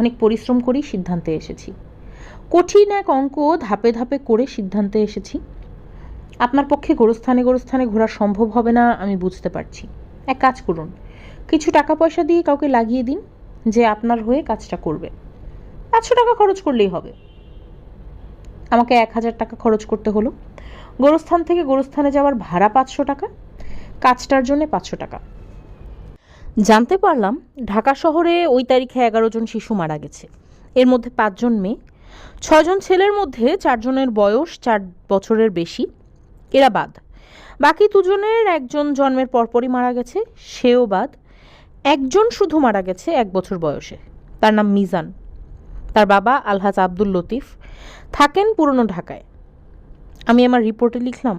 অনেক পরিশ্রম করেই সিদ্ধান্তে এসেছি। কঠিন এক অঙ্ক ধাপে ধাপে করে সিদ্ধান্তে এসেছি। আপনার পক্ষে গোরস্থানে গোরস্থানে ঘোরা সম্ভব হবে না আমি বুঝতে পারছি। এক কাজ করুন, কিছু টাকা পয়সা দিয়ে কাউকে লাগিয়ে দিন যে আপনার হয়ে কাজটা করবে। 500 টাকা খরচ করলেই হবে। আমাকে 1000 টাকা খরচ করতে হলো। গোরস্থান থেকে গোরস্থানে যাওয়ার ভাড়া 500 টাকা, কাজটার জন্য 500 টাকা। জানতে পারলাম ঢাকা শহরে ওই তারিখে 11 জন শিশু মারা গেছে। এর মধ্যে 5 জন মেয়ে, 6 জন ছেলের মধ্যে 4 জনের বয়স 4 বছরের বেশি, এরা বাদ। বাকি 2 জনের একজন জন্মের পরপরই মারা গেছে, সেও বাদ। একজন শুধু মারা গেছে 1 বছর বয়সে, তার নাম মিজান। তার বাবা আলহাজ আব্দুল লতিফ, থাকেন পুরনো ঢাকায়। আমি আমার রিপোর্টে লিখলাম,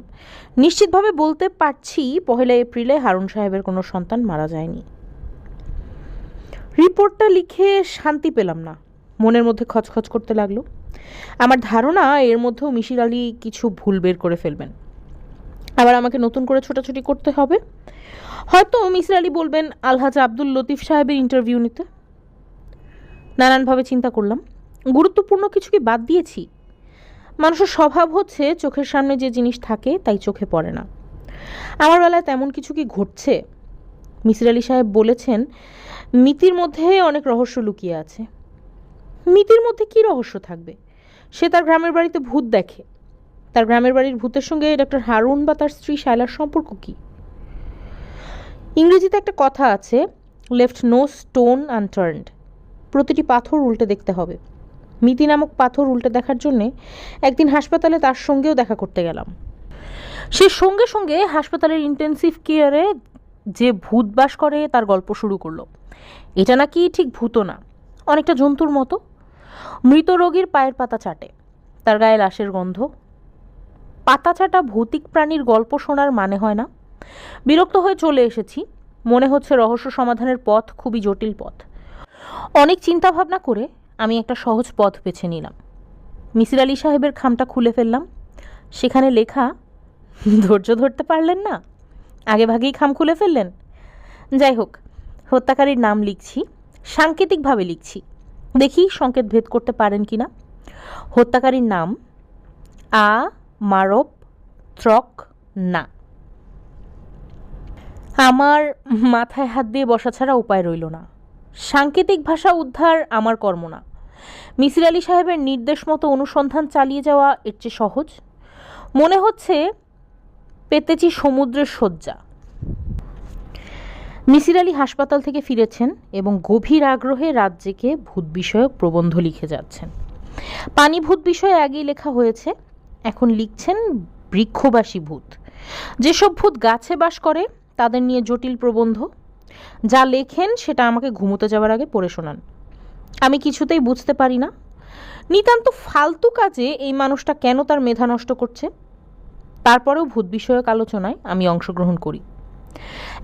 নিশ্চিতভাবে বলতে পারছি 1 এপ্রিলে হারুন সাহেবের কোনো সন্তান মারা যায়নি। রিপোর্টটা লিখে শান্তি পেলাম না, মনের মধ্যে খচখচ করতে লাগলো। আমার ধারণা এর মধ্যেও মিসির আলি কিছু ভুল বের করে ফেলবেন, আবার আমাকে নতুন করে ছোটাছুটি করতে হবে। হয়তো মিসির আলি বলবেন আলহাজ আব্দুল লতিফ সাহেবের ইন্টারভিউ নিতে। নানানভাবে চিন্তা করলাম, গুরুত্বপূর্ণ কিছু কি বাদ দিয়েছি? মানুষের স্বভাব হচ্ছে চোখের সামনে যে জিনিস থাকে তাই চোখে পড়ে না। আমার বেলায় তেমন কিছু কি ঘটছে? মিসির আলি সাহেব বলেছেন মিতির মধ্যে অনেক রহস্য লুকিয়ে আছে। মিতির মধ্যে কি রহস্য থাকবে? সে তার গ্রামের বাড়িতে ভূত দেখে, তার গ্রামের বাড়ির ভূতের সঙ্গে ডক্টর হারুন বা তার স্ত্রী শায়লার সম্পর্ক কি? ইংরেজিতে একটা কথা আছে, লেফট নো স্টোন আনটার্নড। প্রতিটি পাথর উল্টে দেখতে হবে। মিতি নামক পাথর উল্টে দেখার জন্যে একদিন হাসপাতালে তার সঙ্গেও দেখা করতে গেলাম। সে সঙ্গে সঙ্গে হাসপাতালের ইন্টেন্সিভ কেয়ারে যে ভূত বাস করে তার গল্প শুরু করলো। এটা নাকি ঠিক ভূতও না, অনেকটা জন্তুর মতো। মৃত রোগীর পায়ের পাতা চাটে, তার গায়ে লাশের গন্ধ। পাতা চাটা ভৌতিক প্রাণীর গল্প শোনার মানে হয় না। বিরক্ত হয়ে চলে এসেছি। মনে হচ্ছে রহস্য সমাধানের পথ খুবই জটিল পথ। অনেক চিন্তা ভাবনা করে আমি একটা সহজ পথ বেছে নিলাম। মিসির আলি সাহেবের খামটা খুলে ফেললাম। সেখানে লেখা। ধৈর্য ধরতে পারলেন না, আগে ভাগেই খাম খুলে ফেললেন। যাই হোক, হত্যাকারীর নাম লিখছি, সাংকেতিকভাবে লিখছি, দেখি সংকেত ভেদ করতে পারেন কি না। হত্যাকারীর নাম মারব ত্রক না। আমার মাথায় হাত দিয়ে বসা ছাড়া উপায় রইল না। সাংকেতিক ভাষা উদ্ধার আমার কর্ম না। মিসির আলি সাহেবের নির্দেশ মতো অনুসন্ধান চালিয়ে যাওয়া এর চেয়ে সহজ। মনে হচ্ছে পেতেছি সমুদ্রের শয্যা। মিসির আলি হাসপাতাল থেকে ফিরেছেন এবং গভীর আগ্রহে রাজ্যকে ভূত বিষয়ক প্রবন্ধ লিখে যাচ্ছেন। পানি ভূত বিষয়ে আগেই লেখা হয়েছে, এখন লিখছেন বৃক্ষবাসী ভূত। যেসব ভূত গাছে বাস করে তাদের নিয়ে জটিল প্রবন্ধ। যা লেখেন সেটা আমাকে ঘুমোতে যাওয়ার আগে পড়ে শোনান। আমি কিছুতেই বুঝতে পারি না নিতান্ত ফালতু কাজে এই মানুষটা কেন তার মেধা নষ্ট করছে। তারপরেও ভূত বিষয়ক আলোচনায় আমি অংশগ্রহণ করি।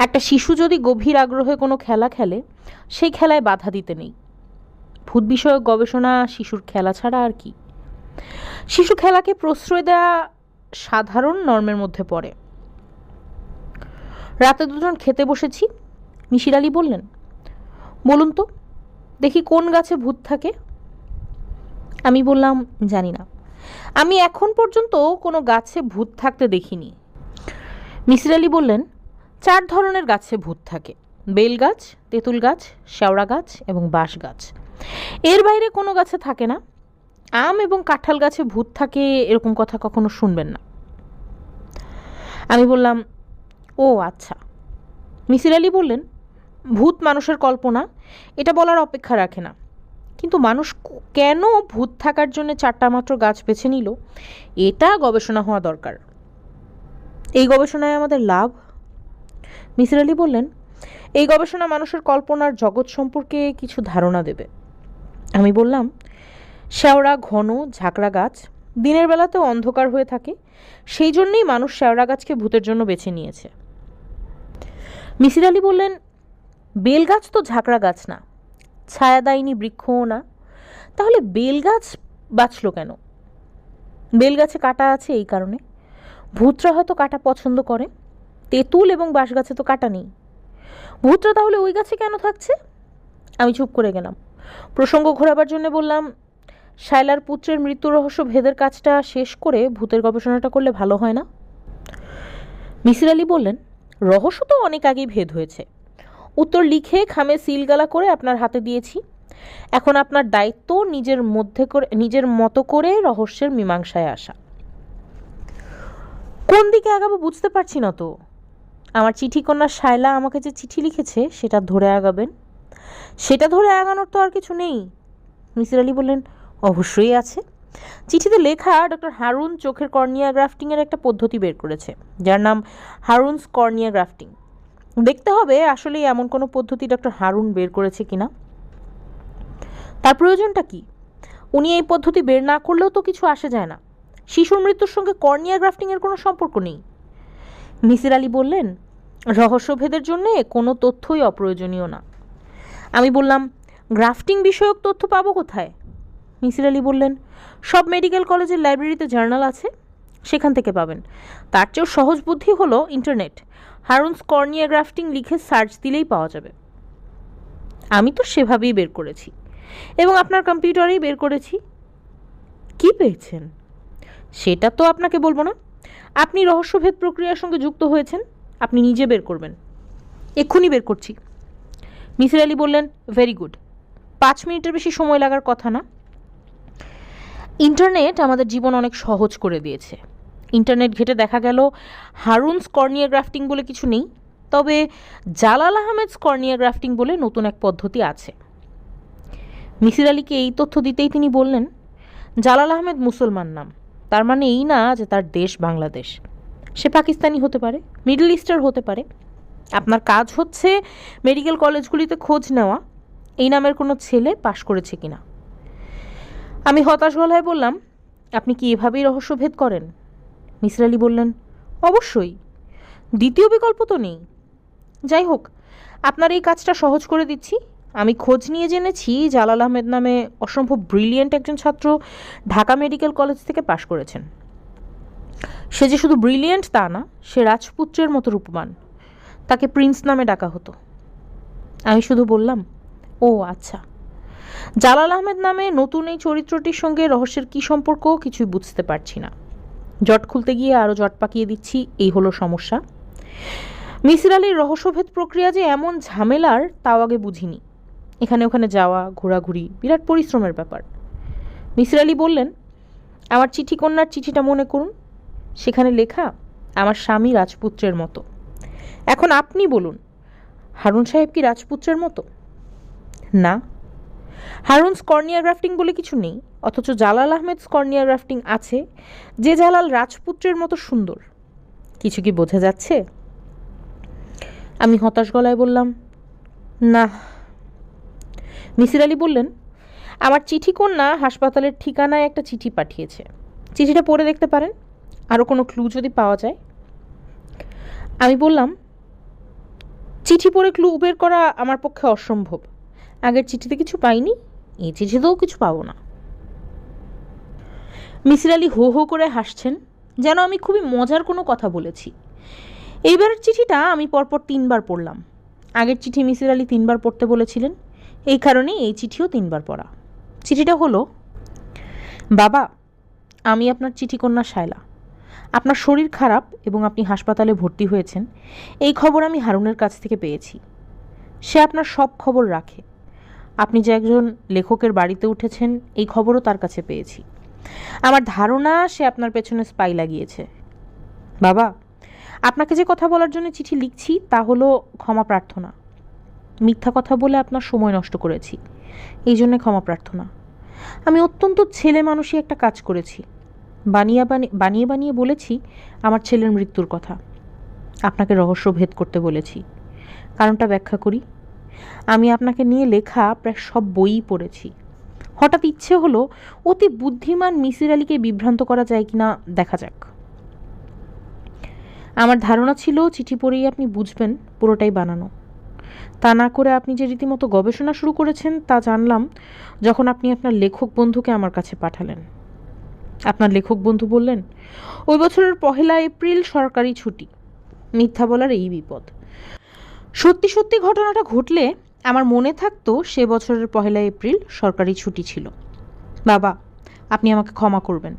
একটা শিশু যদি গভীর আগ্রহে কোনো খেলা খেলে, সেই খেলায় বাধা দিতে নেই। ভূত বিষয়ক গবেষণা শিশুর খেলা ছাড়া আর কি। শিশু খেলাকে প্রশ্রয় দেওয়া সাধারণ নর্মের মধ্যে পড়ে। রাতে দুজন খেতে বসেছি। মিসির আলি বললেন, বলুন তো দেখি কোন গাছে ভূত থাকে। আমি বললাম, জানি না, আমি এখন পর্যন্ত কোনো গাছে ভূত থাকতে দেখিনি। মিসির আলি বললেন, 4 ধরনের গাছে ভূত থাকে: বেল গাছ, তেঁতুল গাছ, শেওড়া গাছ এবং বাঁশ গাছ। এর বাইরে কোনো গাছে থাকে না। আম এবং কাঁঠাল গাছে ভূত থাকে এরকম কথা কখনো শুনবেন না। আমি বললাম, ও আচ্ছা। মিসির আলি বললেন, ভূত মানুষের কল্পনা, এটা বলার অপেক্ষা রাখে না। কিন্তু মানুষ কেন ভূত থাকার জন্য 4টা মাত্র গাছ বেছে নিল, এটা গবেষণা হওয়া দরকার। এই গবেষণায় আমাদের লাভ? মিসির আলি বললেন, এই গবেষণা মানুষের কল্পনার জগৎ সম্পর্কে কিছু ধারণা দেবে। আমি বললাম, শেওড়া ঘন ঝাঁকড়া গাছ, দিনের বেলাতেও অন্ধকার হয়ে থাকে, সেই জন্যেই মানুষ শেওড়া গাছকে ভূতের জন্য বেছে নিয়েছে। মিসির আলি বললেন, বেল গাছ তো ঝাঁকড়া গাছ না, ছায়াদায়িনী বৃক্ষও না, তাহলে বেল গাছ বাঁচল কেন? বেল গাছে কাঁটা আছে এই কারণে। ভূতরা হয়তো কাঁটা পছন্দ করে। তেঁতুল এবং বাঁশ গাছে তো কাঁটা নেই। ভূতরা তাহলে ওই গাছে কেন থাকছে? আমি চুপ করে গেলাম। প্রসঙ্গ ঘোরাবার জন্য বললাম, শায়লার পুত্রের মৃত্যু রহস্য ভেদের কাজটা শেষ করে ভূতের গবেষণাটা করলে ভালো হয় না? মিসির আলি বললেন, রহস্য তো অনেক আগেই ভেদ হয়েছে। উত্তর লিখে খামে সিলগালা করে আপনার হাতে দিয়েছি। এখন আপনার দায়িত্ব নিজের মতো করে রহস্যের মীমাংসায় আসা। কোন দিকে আগাবো বুঝতে পারছি না তো। আমার চিঠি কন্যা শায়লা আমাকে যে চিঠি লিখেছে সেটা ধরে আগাবেন? সেটা ধরে আগানোর তো আর কিছু নেই। মিসির আলি বললেন, অবশ্যই আছে। চিঠিতে লেখা ডক্টর হারুন চোখের কর্নিয়া গ্রাফটিংয়ের একটা পদ্ধতি বের করেছে, যার নাম হারুনস কর্নিয়া গ্রাফটিং। দেখতে হবে আসলে এমন কোনো পদ্ধতি ডক্টর হারুন বের করেছে কিনা। তার প্রয়োজনটা কি? উনি এই পদ্ধতি বের না করলেও তো কিছু আসে যায় না। শিশুর মৃত্যুর সঙ্গে কর্নিয়া গ্রাফটিংয়ের কোনো সম্পর্ক নেই। মিসির আলি বললেন, রহস্যভেদের জন্যে কোনো তথ্যই অপ্রয়োজনীয় না। আমি বললাম, গ্রাফটিং বিষয়ক তথ্য পাবো কোথায়? মিসির আলি বললেন, সব মেডিকেল কলেজের লাইব্রেরিতে জার্নাল আছে, সেখান থেকে পাবেন। তার চেয়েও সহজ বুদ্ধি হলো ইন্টারনেট। হারুনস কর্নিয়া গ্রাফটিং লিখে সার্চ দিলেই পাওয়া যাবে। আমি তো সেভাবেই বের করেছি এবং আপনার কম্পিউটারেই বের করেছি। কি পেয়েছেন সেটা তো আপনাকে বলবো না। আপনি রহস্যভেদ প্রক্রিয়ার সঙ্গে যুক্ত হয়েছেন, আপনি নিজে বের করবেন। এক্ষুনি বের করছি। মিসির আলি বললেন, ভেরি গুড। 5 মিনিটের বেশি সময় লাগার কথা না। ইন্টারনেট আমাদের জীবন অনেক সহজ করে দিয়েছে। ইন্টারনেট ঘেটে দেখা গেল হারুনস কর্নিয়া গ্রাফটিং বলে কিছু নেই, তবে জালাল আহমেদ কর্নিয়া গ্রাফটিং বলে নতুন এক পদ্ধতি আছে। মিসির আলিকে এই তথ্য দিতেই তিনি বললেন, জালাল আহমেদ মুসলমান নাম, তার মানে এই না যে তার দেশ বাংলাদেশ। সে পাকিস্তানি হতে পারে, মিডল ইস্টার হতে পারে। আপনার কাজ হচ্ছে মেডিকেল কলেজগুলিতে খোঁজ নেওয়া এই নামের কোনো ছেলে পাশ করেছে কিনা। আমি হতাশ গলায় বললাম, আপনি কি এভাবেই রহস্যভেদ করেন? মিসির আলি বললেন, অবশ্যই, দ্বিতীয় বিকল্প তো নেই। যাই হোক, আপনার এই কাজটা সহজ করে দিচ্ছি। আমি খোঁজ নিয়ে জেনেছি জালাল আহমেদ নামে অসম্ভব ব্রিলিয়েন্ট একজন ছাত্র ঢাকা মেডিকেল কলেজ থেকে পাশ করেছেন। সে যে শুধু ব্রিলিয়েন্ট তা না, সে রাজপুত্রের মতো রূপবান। তাকে প্রিন্স নামে ডাকা হতো। আমি শুধু বললাম, ও আচ্ছা। জালাল আহমেদ নামে নতুন এই চরিত্রটির সঙ্গে রহস্যের কী সম্পর্ক কিছুই বুঝতে পারছি না। জট খুলতে গিয়ে আরও জট পাকিয়ে দিচ্ছি, এই হলো সমস্যা। মিসির আলির রহস্যভেদ প্রক্রিয়া যে এমন ঝামেলার তাও আগে বুঝিনি। এখানে ওখানে যাওয়া, ঘোরাঘুরি বিরাট পরিশ্রমের ব্যাপার। মিসির আলি বললেন, আমার চিঠি কন্যার চিঠিটা মনে করুন, সেখানে লেখা আমার স্বামী রাজপুত্রের মতো। এখন আপনি বলুন, হারুন সাহেব কি রাজপুত্রের মতো? না। হারুন স্কর্নিয়া গ্রাফটিং বলে কিছু নেই, অথচ জালাল আহমেদ স্কর্নিয়া গ্রাফটিং আছে, যে জালাল রাজপুত্রের মতো সুন্দর। কিছু কি বোঝা যাচ্ছে? আমি হতাশ গলায় বললাম, না। মিসির আলি বললেন, আমার চিঠি কন্যা হাসপাতালের ঠিকানায় একটা চিঠি পাঠিয়েছে, চিঠিটা পড়ে দেখতে পারেন, আরও কোনো ক্লু যদি পাওয়া যায়। আমি বললাম, চিঠি পড়ে ক্লু বের করা আমার পক্ষে অসম্ভব। আগের চিঠিতে কিছু পাইনি, এই চিঠিতেও কিছু পাবো না। মিসির আলি হো হো করে হাসছেন, যেন আমি খুবই মজার কোনো কথা বলেছি। এইবারের চিঠিটা আমি পরপর 3 বার পড়লাম। আগের চিঠি মিসির আলি 3 বার পড়তে বলেছিলেন, এই কারণেই এই চিঠিও 3 বার পড়া। চিঠিটা হলো, বাবা, আমি আপনার চিঠি কন্যা শায়লা। আপনার শরীর খারাপ এবং আপনি হাসপাতালে ভর্তি হয়েছেন, এই খবর আমি হারুনের কাছ থেকে পেয়েছি। সে আপনার সব খবর রাখে। আপনি যে একজন লেখকের বাড়িতে উঠেছেন, এই খবরও তার কাছে পেয়েছি। আমার ধারণা সে আপনার পেছনে স্পাই লাগিয়েছে। বাবা, আপনাকে যে কথা বলার জন্য চিঠি লিখছি তা হলো ক্ষমা প্রার্থনা। মিথ্যা কথা বলে আপনার সময় নষ্ট করেছি, এই জন্যে ক্ষমা প্রার্থনা। আমি অত্যন্ত ছেলে মানুষই একটা কাজ করেছি, বানিয়ে বানিয়ে বলেছি আমার ছেলের মৃত্যুর কথা। আপনাকে রহস্য ভেদ করতে বলেছি। কারণটা ব্যাখ্যা করি। আমি আপনাকে নিয়ে লেখা প্রায় সব বইই পড়েছি। হঠাৎ ইচ্ছে হলো অতি বুদ্ধিমান মিসির আলিকে বিভ্রান্ত করা যায় কিনা দেখা যাক। আমার ধারণা ছিল চিঠি পড়েই আপনি বুঝবেন পুরোটাই বানানো। তা না করে আপনি যে রীতিমতো গবেষণা শুরু করেছেন তা জানলাম যখন আপনি আপনার লেখক বন্ধুকে আমার কাছে পাঠালেন। আপনার লেখক বন্ধু বললেন, ওই বছরের 1 এপ্রিল সরকারি ছুটি। মিথ্যা বলার এই বিপদ। সত্যি সত্যি ঘটনাটা ঘটলে আমার মনে থাকতো সে বছরের 1 এপ্রিল সরকারি ছুটি ছিল। বাবা, আপনি আমাকে ক্ষমা করবেন।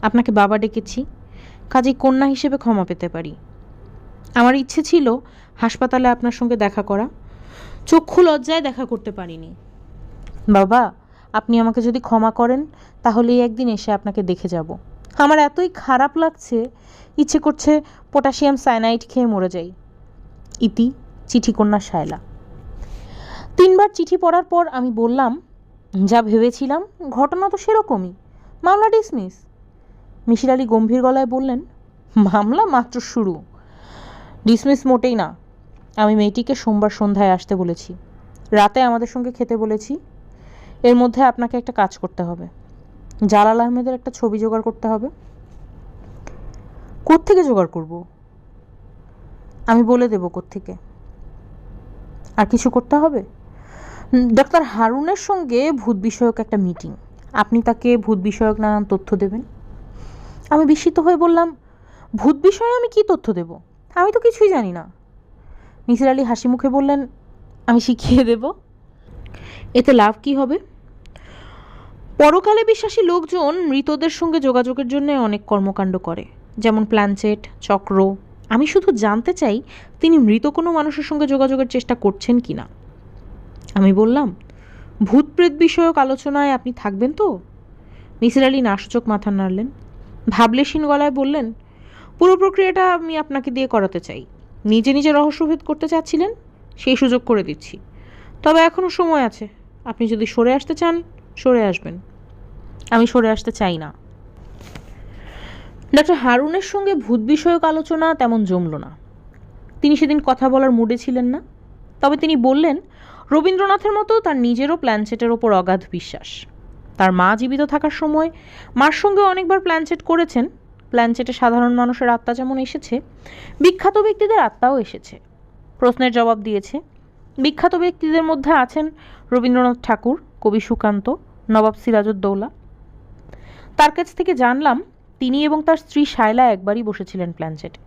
আপনাকে বাবা ডেকেছি, কাজেই কন্যা হিসেবে ক্ষমা পেতে পারি। আমার ইচ্ছে ছিল হাসপাতালে আপনার সঙ্গে দেখা করা, চক্ষু লজ্জায় দেখা করতে পারিনি। বাবা, আপনি আমাকে যদি ক্ষমা করেন তাহলে একদিন এসে আপনাকে দেখে যাব। আমার এতই খারাপ লাগছে, ইচ্ছে করছে পটাশিয়াম সায়ানাইড খেয়ে মরে যাই। ইতি, চিঠি কন্যা শায়লা। 3 বার চিঠি পড়ার পর আমি বললাম, যা ভেবেছিলাম ঘটনা তো সেরকমই, মামলা ডিসমিস। মিসির আলি গম্ভীর গলায় বললেন, মামলা মাত্র শুরু, ডিসমিস মোটেই না। আমি মেয়েটিকে সোমবার সন্ধ্যায় আসতে বলেছি, রাতে আমাদের সঙ্গে খেতে বলেছি। এর মধ্যে আপনাকে একটা কাজ করতে হবে, জালাল আহমেদের একটা ছবি জোগাড় করতে হবে। কোত্থেকে জোগাড় করব? আমি বলে দেব কোত্থেকে। আর কিছু করতে হবে? ডাক্তার হারুনের সঙ্গে ভূত বিষয়ক একটা মিটিং, আপনি তাকে ভূত বিষয়ক নানান তথ্য দেবেন। আমি বিস্মিত হয়ে বললাম, ভূত বিষয়ে আমি কি তথ্য দেব? আমি তো কিছুই জানি না। মিসির আলি হাসি মুখে বললেন, আমি শিখিয়ে দেব। এতে লাভ কি হবে? পরকালে বিশ্বাসী লোকজন মৃতদের সঙ্গে যোগাযোগের জন্য অনেক কর্মকাণ্ড করে, যেমন প্ল্যানচেট, চক্র। আমি শুধু জানতে চাই তিনি মৃত কোনো মানুষের সঙ্গে যোগাযোগের চেষ্টা করছেন কি না। আমি বললাম, ভূত প্রেত বিষয়ক আলোচনায় আপনি থাকবেন তো? মিসির আলি নাসূচক মাথা নাড়লেন, ভাবলেশীন গলায় বললেন, পুরো প্রক্রিয়াটা আমি আপনাকে দিয়ে করাতে চাই। নিজে নিজে রহস্যভেদ করতে চাচ্ছিলেন, সেই সুযোগ করে দিচ্ছি। তবে এখনও সময় আছে, আপনি যদি সরে আসতে চান সরে আসবেন। আমি সরে আসতে চাই না। ডাক্তার হারুনের সঙ্গে ভূত বিষয়ক আলোচনা তেমন জমল না। তিনি সেদিন কথা বলার মুডে ছিলেন না। তবে তিনি বললেন, রবীন্দ্রনাথের মতো তার নিজেরও প্ল্যানচেটের ওপর অগাধ বিশ্বাস। তার মা জীবিত থাকার সময় মার সঙ্গে অনেকবার প্ল্যানচেট করেছেন। প্ল্যানচেটে সাধারণ মানুষের আত্মা যেমন এসেছে, বিখ্যাত ব্যক্তিদের আত্মাও এসেছে, প্রশ্নের জবাব দিয়েছে। বিখ্যাত ব্যক্তিদের মধ্যে আছেন রবীন্দ্রনাথ ঠাকুর, কবি সুকান্ত, নবাব সিরাজউদ্দৌলা। তার কাছ থেকে জানলাম তিনি এবং তার স্ত্রী শায়লা একবারই বসেছিলেন প্ল্যানচেটে।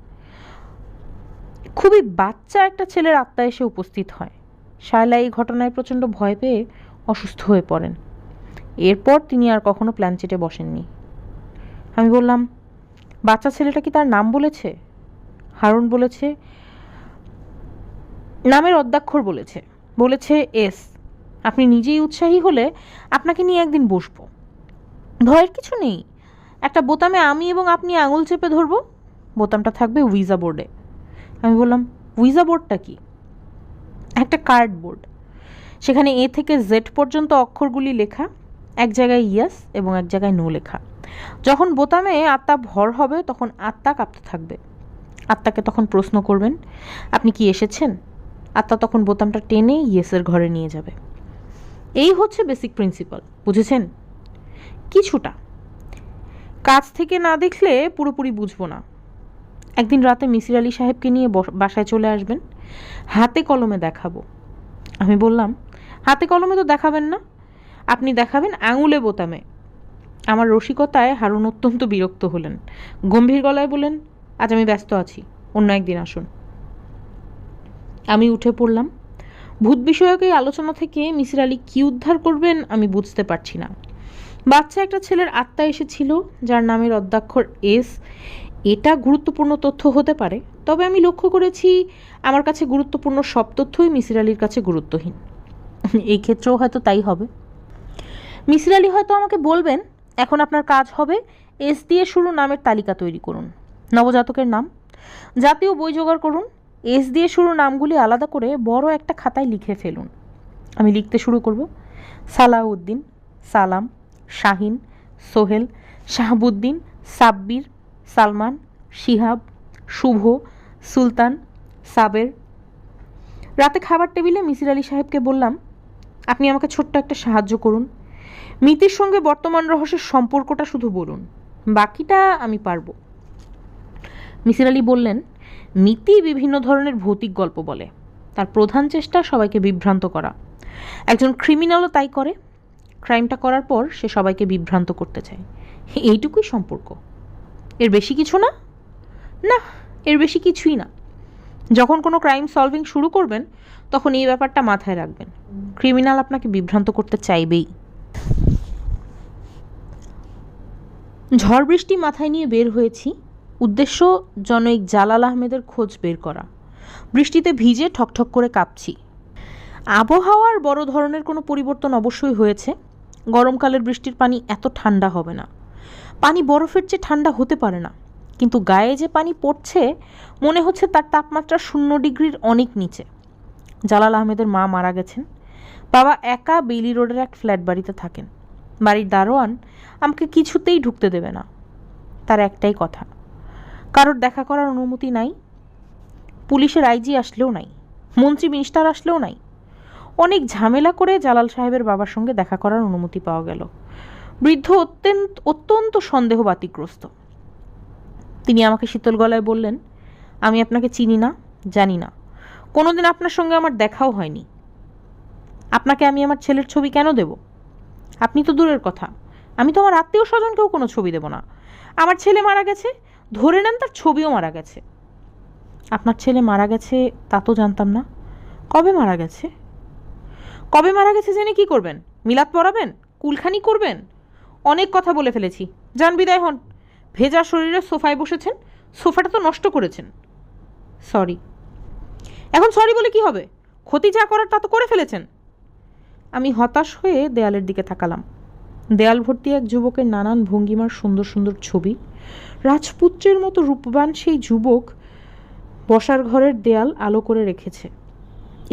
খুবই বাচ্চা একটা ছেলের আত্মা এসে উপস্থিত হয়। শায়লা এই ঘটনায় প্রচণ্ড ভয় পেয়ে অসুস্থ হয়ে পড়েন। এরপর তিনি আর কখনো প্ল্যানচেটে বসেননি। আমি বললাম, বাচ্চা ছেলেটা কি তার নাম বলেছে? হারুন বলেছে, নামের অদ্যাক্ষর বলেছে, বলেছে এস। আপনি নিজেই উৎসাহী হলে আপনাকে নিয়ে একদিন বসবো। ভয়ের কিছু নেই। একটা বোতামে আমি এবং আপনি আঙুল চেপে ধরবো, বোতামটা থাকবে উইজা বোর্ডে। আমি বললাম, উইজা বোর্ডটা কি? একটা কার্ডবোর্ড, সেখানে এ থেকে জেড পর্যন্ত অক্ষরগুলি লেখা, এক জায়গায় ইয়েস এবং এক জায়গায় নো লেখা। যখন বোতামে আত্মা ভর হবে তখন আত্মা কাঁপতে থাকবে। আত্মাকে তখন প্রশ্ন করবেন, আপনি কি এসেছেন? আত্মা তখন বোতামটা টেনে ইয়েসের ঘরে নিয়ে যাবে। এই হচ্ছে বেসিক প্রিন্সিপাল, বুঝেছেন? কিছুটা। কাছ থেকে না দেখলে পুরোপুরি বুঝবো না। একদিন রাতে মিসির আলি সাহেবকে নিয়ে বাসায় চলে আসবেন, হাতে কলমে দেখাবো। আমি বললাম, হাতে কলমে তো দেখাবেন না, আপনি দেখাবেন আঙুলে বোতামে। আমার রসিকতায় হারুন অত্যন্ত বিরক্ত হলেন। গম্ভীর গলায় বললেন, আজ আমি ব্যস্ত আছি, অন্য একদিন আসুন। আমি উঠে পড়লাম। ভূত বিষয়ক এই আলোচনা থেকে মিসির আলি কী উদ্ধার করবেন আমি বুঝতে পারছি না। বাচ্চা একটা ছেলের আত্মা এসেছিল যার নামের অদ্যাক্ষর এস, এটা গুরুত্বপূর্ণ তথ্য হতে পারে। তবে আমি লক্ষ্য করেছি আমার কাছে গুরুত্বপূর্ণ সব তথ্যই মিসির আলির কাছে গুরুত্বহীন। এই ক্ষেত্রেও হয়তো তাই হবে। মিসির আলি হয়তো আমাকে বলবেন, এখন আপনার কাজ হবে এস দিয়ে শুরু নামের তালিকা তৈরি করুন, নবজাতকের নাম, জাতীয় বই জোগাড় করুন, এস দিয়ে শুরু নামগুলি আলাদা করে বড় একটা খাতায় লিখে ফেলুন। আমি লিখতে শুরু করব, সালাউদ্দিন, সালাম, শাহিন, সোহেল, শাহাবুদ্দিন, সাব্বির, সালমান, শিহাব, শুভ, সুলতান, সাবের। রাতে খাবার টেবিলে মিসির আলি সাহেবকে বললাম, আপনি আমাকে ছোট্ট একটা সাহায্য করুন। মিতির সঙ্গে বর্তমান রহস্যের সম্পর্কটা শুধু বলুন, বাকিটা আমি পারবো। মিসির আলি বললেন, মিতি বিভিন্ন ধরনের ভৌতিক গল্প বলে। তার প্রধান চেষ্টা সবাইকে বিভ্রান্ত করা। একজন ক্রিমিনালও তাই করে। ক্রাইমটা করার পর সে সবাইকে বিভ্রান্ত করতে চায়। এইটুকুই সম্পর্ক, এর বেশি কিছু না। না, এর বেশি কিছুই না। যখন কোনো ক্রাইম সলভিং শুরু করবেন তখন এই ব্যাপারটা মাথায় রাখবেন, ক্রিমিনাল আপনাকে বিভ্রান্ত করতে চাইবেই। ঝড় বৃষ্টি মাথায় নিয়ে বের হয়েছি। উদ্দেশ্য জনৈক জালাল আহমেদের খোঁজ বের করা। বৃষ্টিতে ভিজে ঠকঠক করে কাঁপছি। আবহাওয়ার বড় ধরনের কোনো পরিবর্তন অবশ্যই হয়েছে। গরমকালের বৃষ্টির পানি এত ঠান্ডা হবে না, পানি বরফের চেয়ে ঠান্ডা হতে পারে না, কিন্তু গায়ে যে পানি পড়ছে মনে হচ্ছে তার তাপমাত্রা 0 ডিগ্রির অনেক নিচে। জালাল আহমেদের মা মারা গেছেন। বাবা একা বেইলি রোডের এক ফ্ল্যাট বাড়িতে থাকেন। বাড়ির দারোয়ান আমাকে কিছুতেই ঢুকতে দেবে না। তার একটাই কথা, কারোর দেখা করার অনুমতি নাই। পুলিশের আইজি আসলেও নাই, মন্ত্রী মিনিস্টার আসলেও নাই। অনেক ঝামেলা করে জালাল সাহেবের বাবার সঙ্গে দেখা করার অনুমতি পাওয়া গেল। বৃদ্ধ অত্যন্ত সন্দেহ বাতিগ্রস্ত। তিনি আমাকে শীতল গলায় বললেন, আমি আপনাকে চিনি না, জানি না, কোনোদিন আপনার সঙ্গে আমার দেখাও হয়নি। আপনাকে আমি আমার ছেলের ছবি কেন দেব? আপনি তো দূরের কথা, আমি তো আমার আত্মীয় স্বজনকেও কোনো ছবি দেব না। আমার ছেলে মারা গেছে, ধরে নেন তার ছবিও মারা গেছে। আপনার ছেলে মারা গেছে তা তো জানতাম না। কবে মারা গেছে? কবে মারা গেছে জেনে কি করবেন? মিলাদ পড়াবেন? কুলখানি করবেন? অনেক কথা বলে ফেলেছি, যান বিদায় হন। ভেজা শরীরে সোফায় বসেছেন, সোফাটা তো নষ্ট করেছেন। সরি। এখন সরি বলে কি হবে? ক্ষতি যা করার তা তো করে ফেলেছেন। আমি হতাশ হয়ে দেয়ালের দিকে তাকালাম। দেয়াল ভর্তি এক যুবকের নানান ভঙ্গিমার সুন্দর সুন্দর ছবি। রাজপুত্রের মতো রূপবান সেই যুবক বসার ঘরের দেয়াল আলো করে রেখেছে।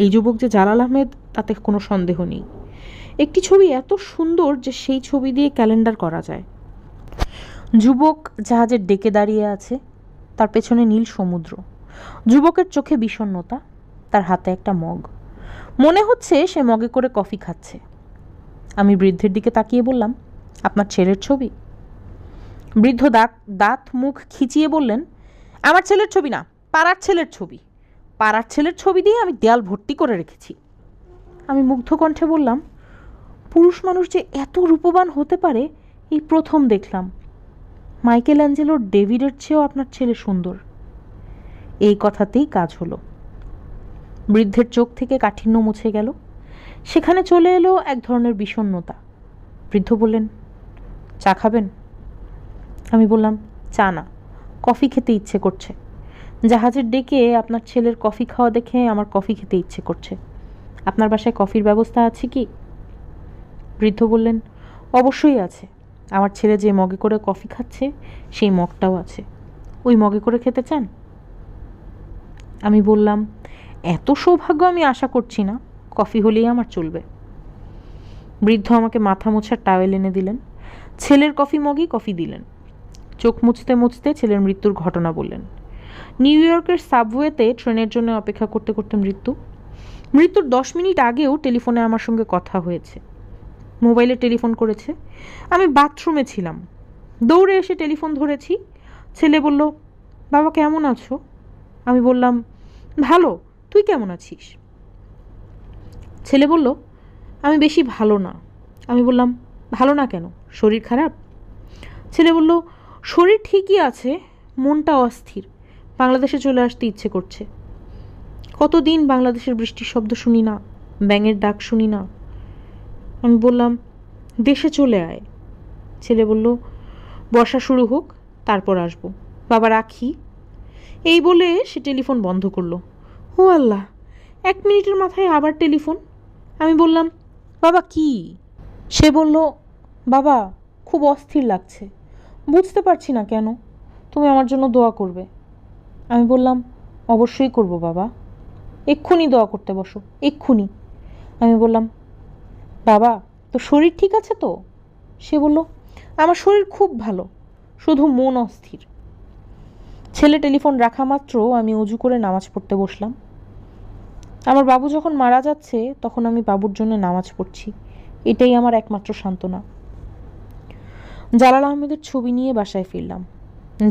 এই যুবক যে জালাল আহমেদ তাতে কোনো সন্দেহ নেই। একটি ছবি এত সুন্দর যে সেই ছবি দিয়ে ক্যালেন্ডার করা যায়। যুবক জাহাজের ডেকে দাঁড়িয়ে আছে, তার পেছনে নীল সমুদ্র। যুবকের চোখে বিষণ্ণতা, তার হাতে একটা মগ। মনে হচ্ছে সে মগে করে কফি খাচ্ছে। আমি বৃদ্ধের দিকে তাকিয়ে বললাম, আপনার ছেলের ছবি? বৃদ্ধ দাঁত মুখ খিচিয়ে বললেন, আমার ছেলের ছবি না, পাড়ার ছেলের ছবি। পাড়ার ছেলের ছবি দিয়ে আমি দেয়াল ভর্তি করে রেখেছি। আমি মুগ্ধ কণ্ঠে বললাম, পুরুষ মানুষ যে এত রূপবান হতে পারে এই প্রথম দেখলাম। মাইকেল অ্যাঞ্জেলোর ডেভিডের চেয়েও আপনার ছেলে সুন্দর। এই কথাতেই কাজ হলো। বৃদ্ধের চোখ থেকে কাঠিন্য মুছে গেল। সেখানে চলে এলো এক ধরনের বিষণ্ণতা। বৃদ্ধ বললেন, চা খাবেন? আমি বললাম, চা না, কফি খেতে ইচ্ছে করছে। জাহাজের ডেকে আপনার ছেলের কফি খাওয়া দেখে আমার কফি খেতে ইচ্ছে করছে। আপনার বাসায় কফির ব্যবস্থা আছে কি? বৃদ্ধ বললেন, অবশ্যই আছে। আমার ছেলে যে মগে করে কফি খাচ্ছে সেই মগটাও আছে। ওই মগে করে খেতে চান? আমি বললাম, এত সৌভাগ্য আমি আশা করছি না, কফি হলেই আমার চলবে। বৃদ্ধ আমাকে মাথা মোছার টাওয়েল এনে দিলেন। ছেলের কফি মগেই কফি দিলেন। চোখ মুছতে মুছতে ছেলের মৃত্যুর ঘটনা বললেন। নিউ ইয়র্কের সাবওয়েতে ট্রেনের জন্য অপেক্ষা করতে করতে মৃত্যুর 10 মিনিট আগেও টেলিফোনে আমার সঙ্গে কথা হয়েছে। মোবাইলে টেলিফোন করেছে। আমি বাথরুমে ছিলাম। দৌড়ে এসে টেলিফোন ধরেছি। ছেলে বলল, বাবা কেমন আছো? আমি বললাম, ভালো, তুই কেমন আছিস? ছেলে বলল, আমি বেশি ভালো না। আমি বললাম, ভালো না কেন? শরীর খারাপ? ছেলে বলল, শরীর ঠিকই আছে, মনটা অস্থির। বাংলাদেশে চলে আসতে ইচ্ছে করছে। কতদিন বাংলাদেশের বৃষ্টির শব্দ শুনি না, ব্যাঙের ডাক শুনি না। আমি বললাম, দেশে চলে আয়। ছেলে বলল, বর্ষা শুরু হোক, তারপর আসবো। বাবা রাখি। এই বলে সে টেলিফোন বন্ধ করলো। ও আল্লাহ, 1 মিনিটের মাথায় আবার টেলিফোন। আমি বললাম, বাবা কি? সে বলল, বাবা খুব অস্থির লাগছে, বুঝতে পারছি না কেন। তুমি আমার জন্য দোয়া করবে। আমি বললাম, অবশ্যই করব বাবা, এক্ষুনি দোয়া করতে বসো, এক্ষুনি। আমি বললাম, বাবা তো শরীর ঠিক আছে তো? সে বলল, আমার শরীর খুব ভালো, শুধু মন অস্থির। ছেলে টেলিফোন রাখা মাত্র আমি অজু করে নামাজ পড়তে বসলাম। আমার বাবু যখন মারা যাচ্ছে তখন আমি বাবুর জন্য নামাজ পড়ছি। এটাই আমার একমাত্র সান্ত্বনা। জালাল আহমেদের ছবি নিয়ে বাসায় ফিরলাম।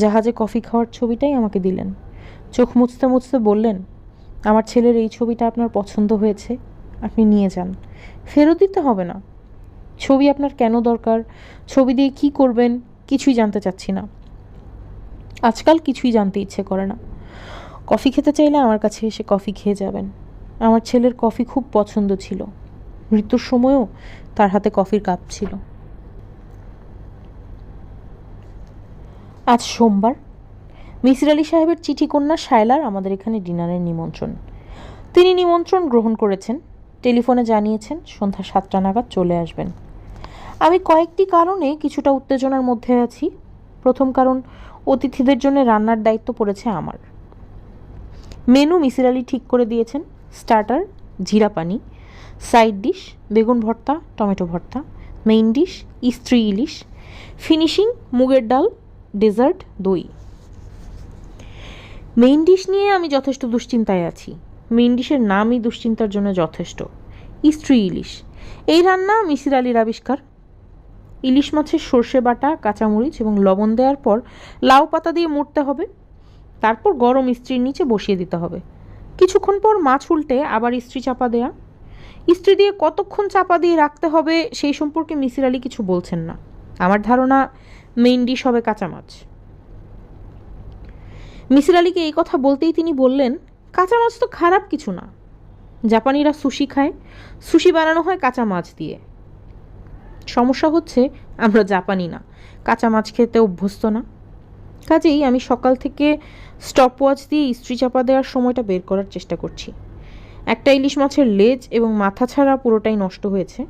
জাহাজে কফি খাওয়ার ছবিটাই আমাকে দিলেন। চোখ মুছতে মুছতে বললেন, আমার ছেলের এই ছবিটা আপনার পছন্দ হয়েছে, আপনি নিয়ে যান, ফেরত দিতে হবে না। ছবি আপনার কেন দরকার, ছবি দিয়ে কি করবেন, কিছুই জানতে চাচ্ছি না। আজকাল কিছুই জানতে ইচ্ছে করে না। কফি খেতে চাইলে আমার কাছে এসে কফি খেয়ে যাবেন। আমার ছেলের কফি খুব পছন্দ ছিল। মৃত্যুর সময়ও তার হাতে কফির কাপ ছিল। আজ সোমবার। মিসির আলি সাহেবের চিঠি কন্যা শায়লার আমাদের এখানে ডিনারের নিমন্ত্রণ। তিনি নিমন্ত্রণ গ্রহণ করেছেন, টেলিফোনে জানিয়েছেন সন্ধ্যা 7টা নাগাদ চলে আসবেন। আমি কয়েকটি কারণে কিছুটা উত্তেজনার মধ্যে আছি। প্রথম কারণ, অতিথিদের জন্য রান্নার দায়িত্ব পড়েছে আমার। মেনু মিসির আলি ঠিক করে দিয়েছেন। স্টার্টার জিরা পানি, সাইড ডিশ বেগুন ভর্তা, টমেটো ভর্তা, মেইন ডিশ ইস্ত্রি ইলিশ, ফিনিশিং মুগের ডাল, ডেজার্ট দই। মেইন ডিশ নিয়ে আমি যথেষ্ট দুশ্চিন্তায় আছি। মেইন ডিশের নামই দুশ্চিন্তার জন্য যথেষ্ট। ইস্ত্রি ইলিশ, এই রান্না মিসির আলির আবিষ্কার। ইলিশ মাছের সর্ষে বাটা, কাঁচামরিচ এবং লবণ দেওয়ার পর লাউ পাতা দিয়ে মুড়তে হবে। তারপর গরম ইস্ত্রির নিচে বসিয়ে দিতে হবে। কিছুক্ষণ পর মাছ উল্টে আবার ইস্ত্রি চাপা দেয়া। ইস্ত্রি দিয়ে কতক্ষণ চাপা দিয়ে রাখতে হবে সেই সম্পর্কে মিসির আলি কিছু বলছেন না। আমার ধারণা মেইন ডিশ হবে কাঁচা মাছ। মিসির আলিকে এই কথা বলতেই তিনি বললেন, কাঁচা মাছ তো খারাপ কিছু না। জাপানিরা সুশি খায়, সুশি বানানো হয় কাঁচা মাছ দিয়ে। সমস্যা হচ্ছে আমরা জাপানি না, কাঁচা মাছ খেতে অভ্যস্ত না। কাজেই আমি সকাল থেকে স্টপওয়াচ দিয়ে ইস্ত্রি চাপা দেওয়ার সময়টা বের করার চেষ্টা করছি। একটা ইলিশ মাছের লেজ এবং মাথা ছাড়া পুরোটাই নষ্ট হয়েছে।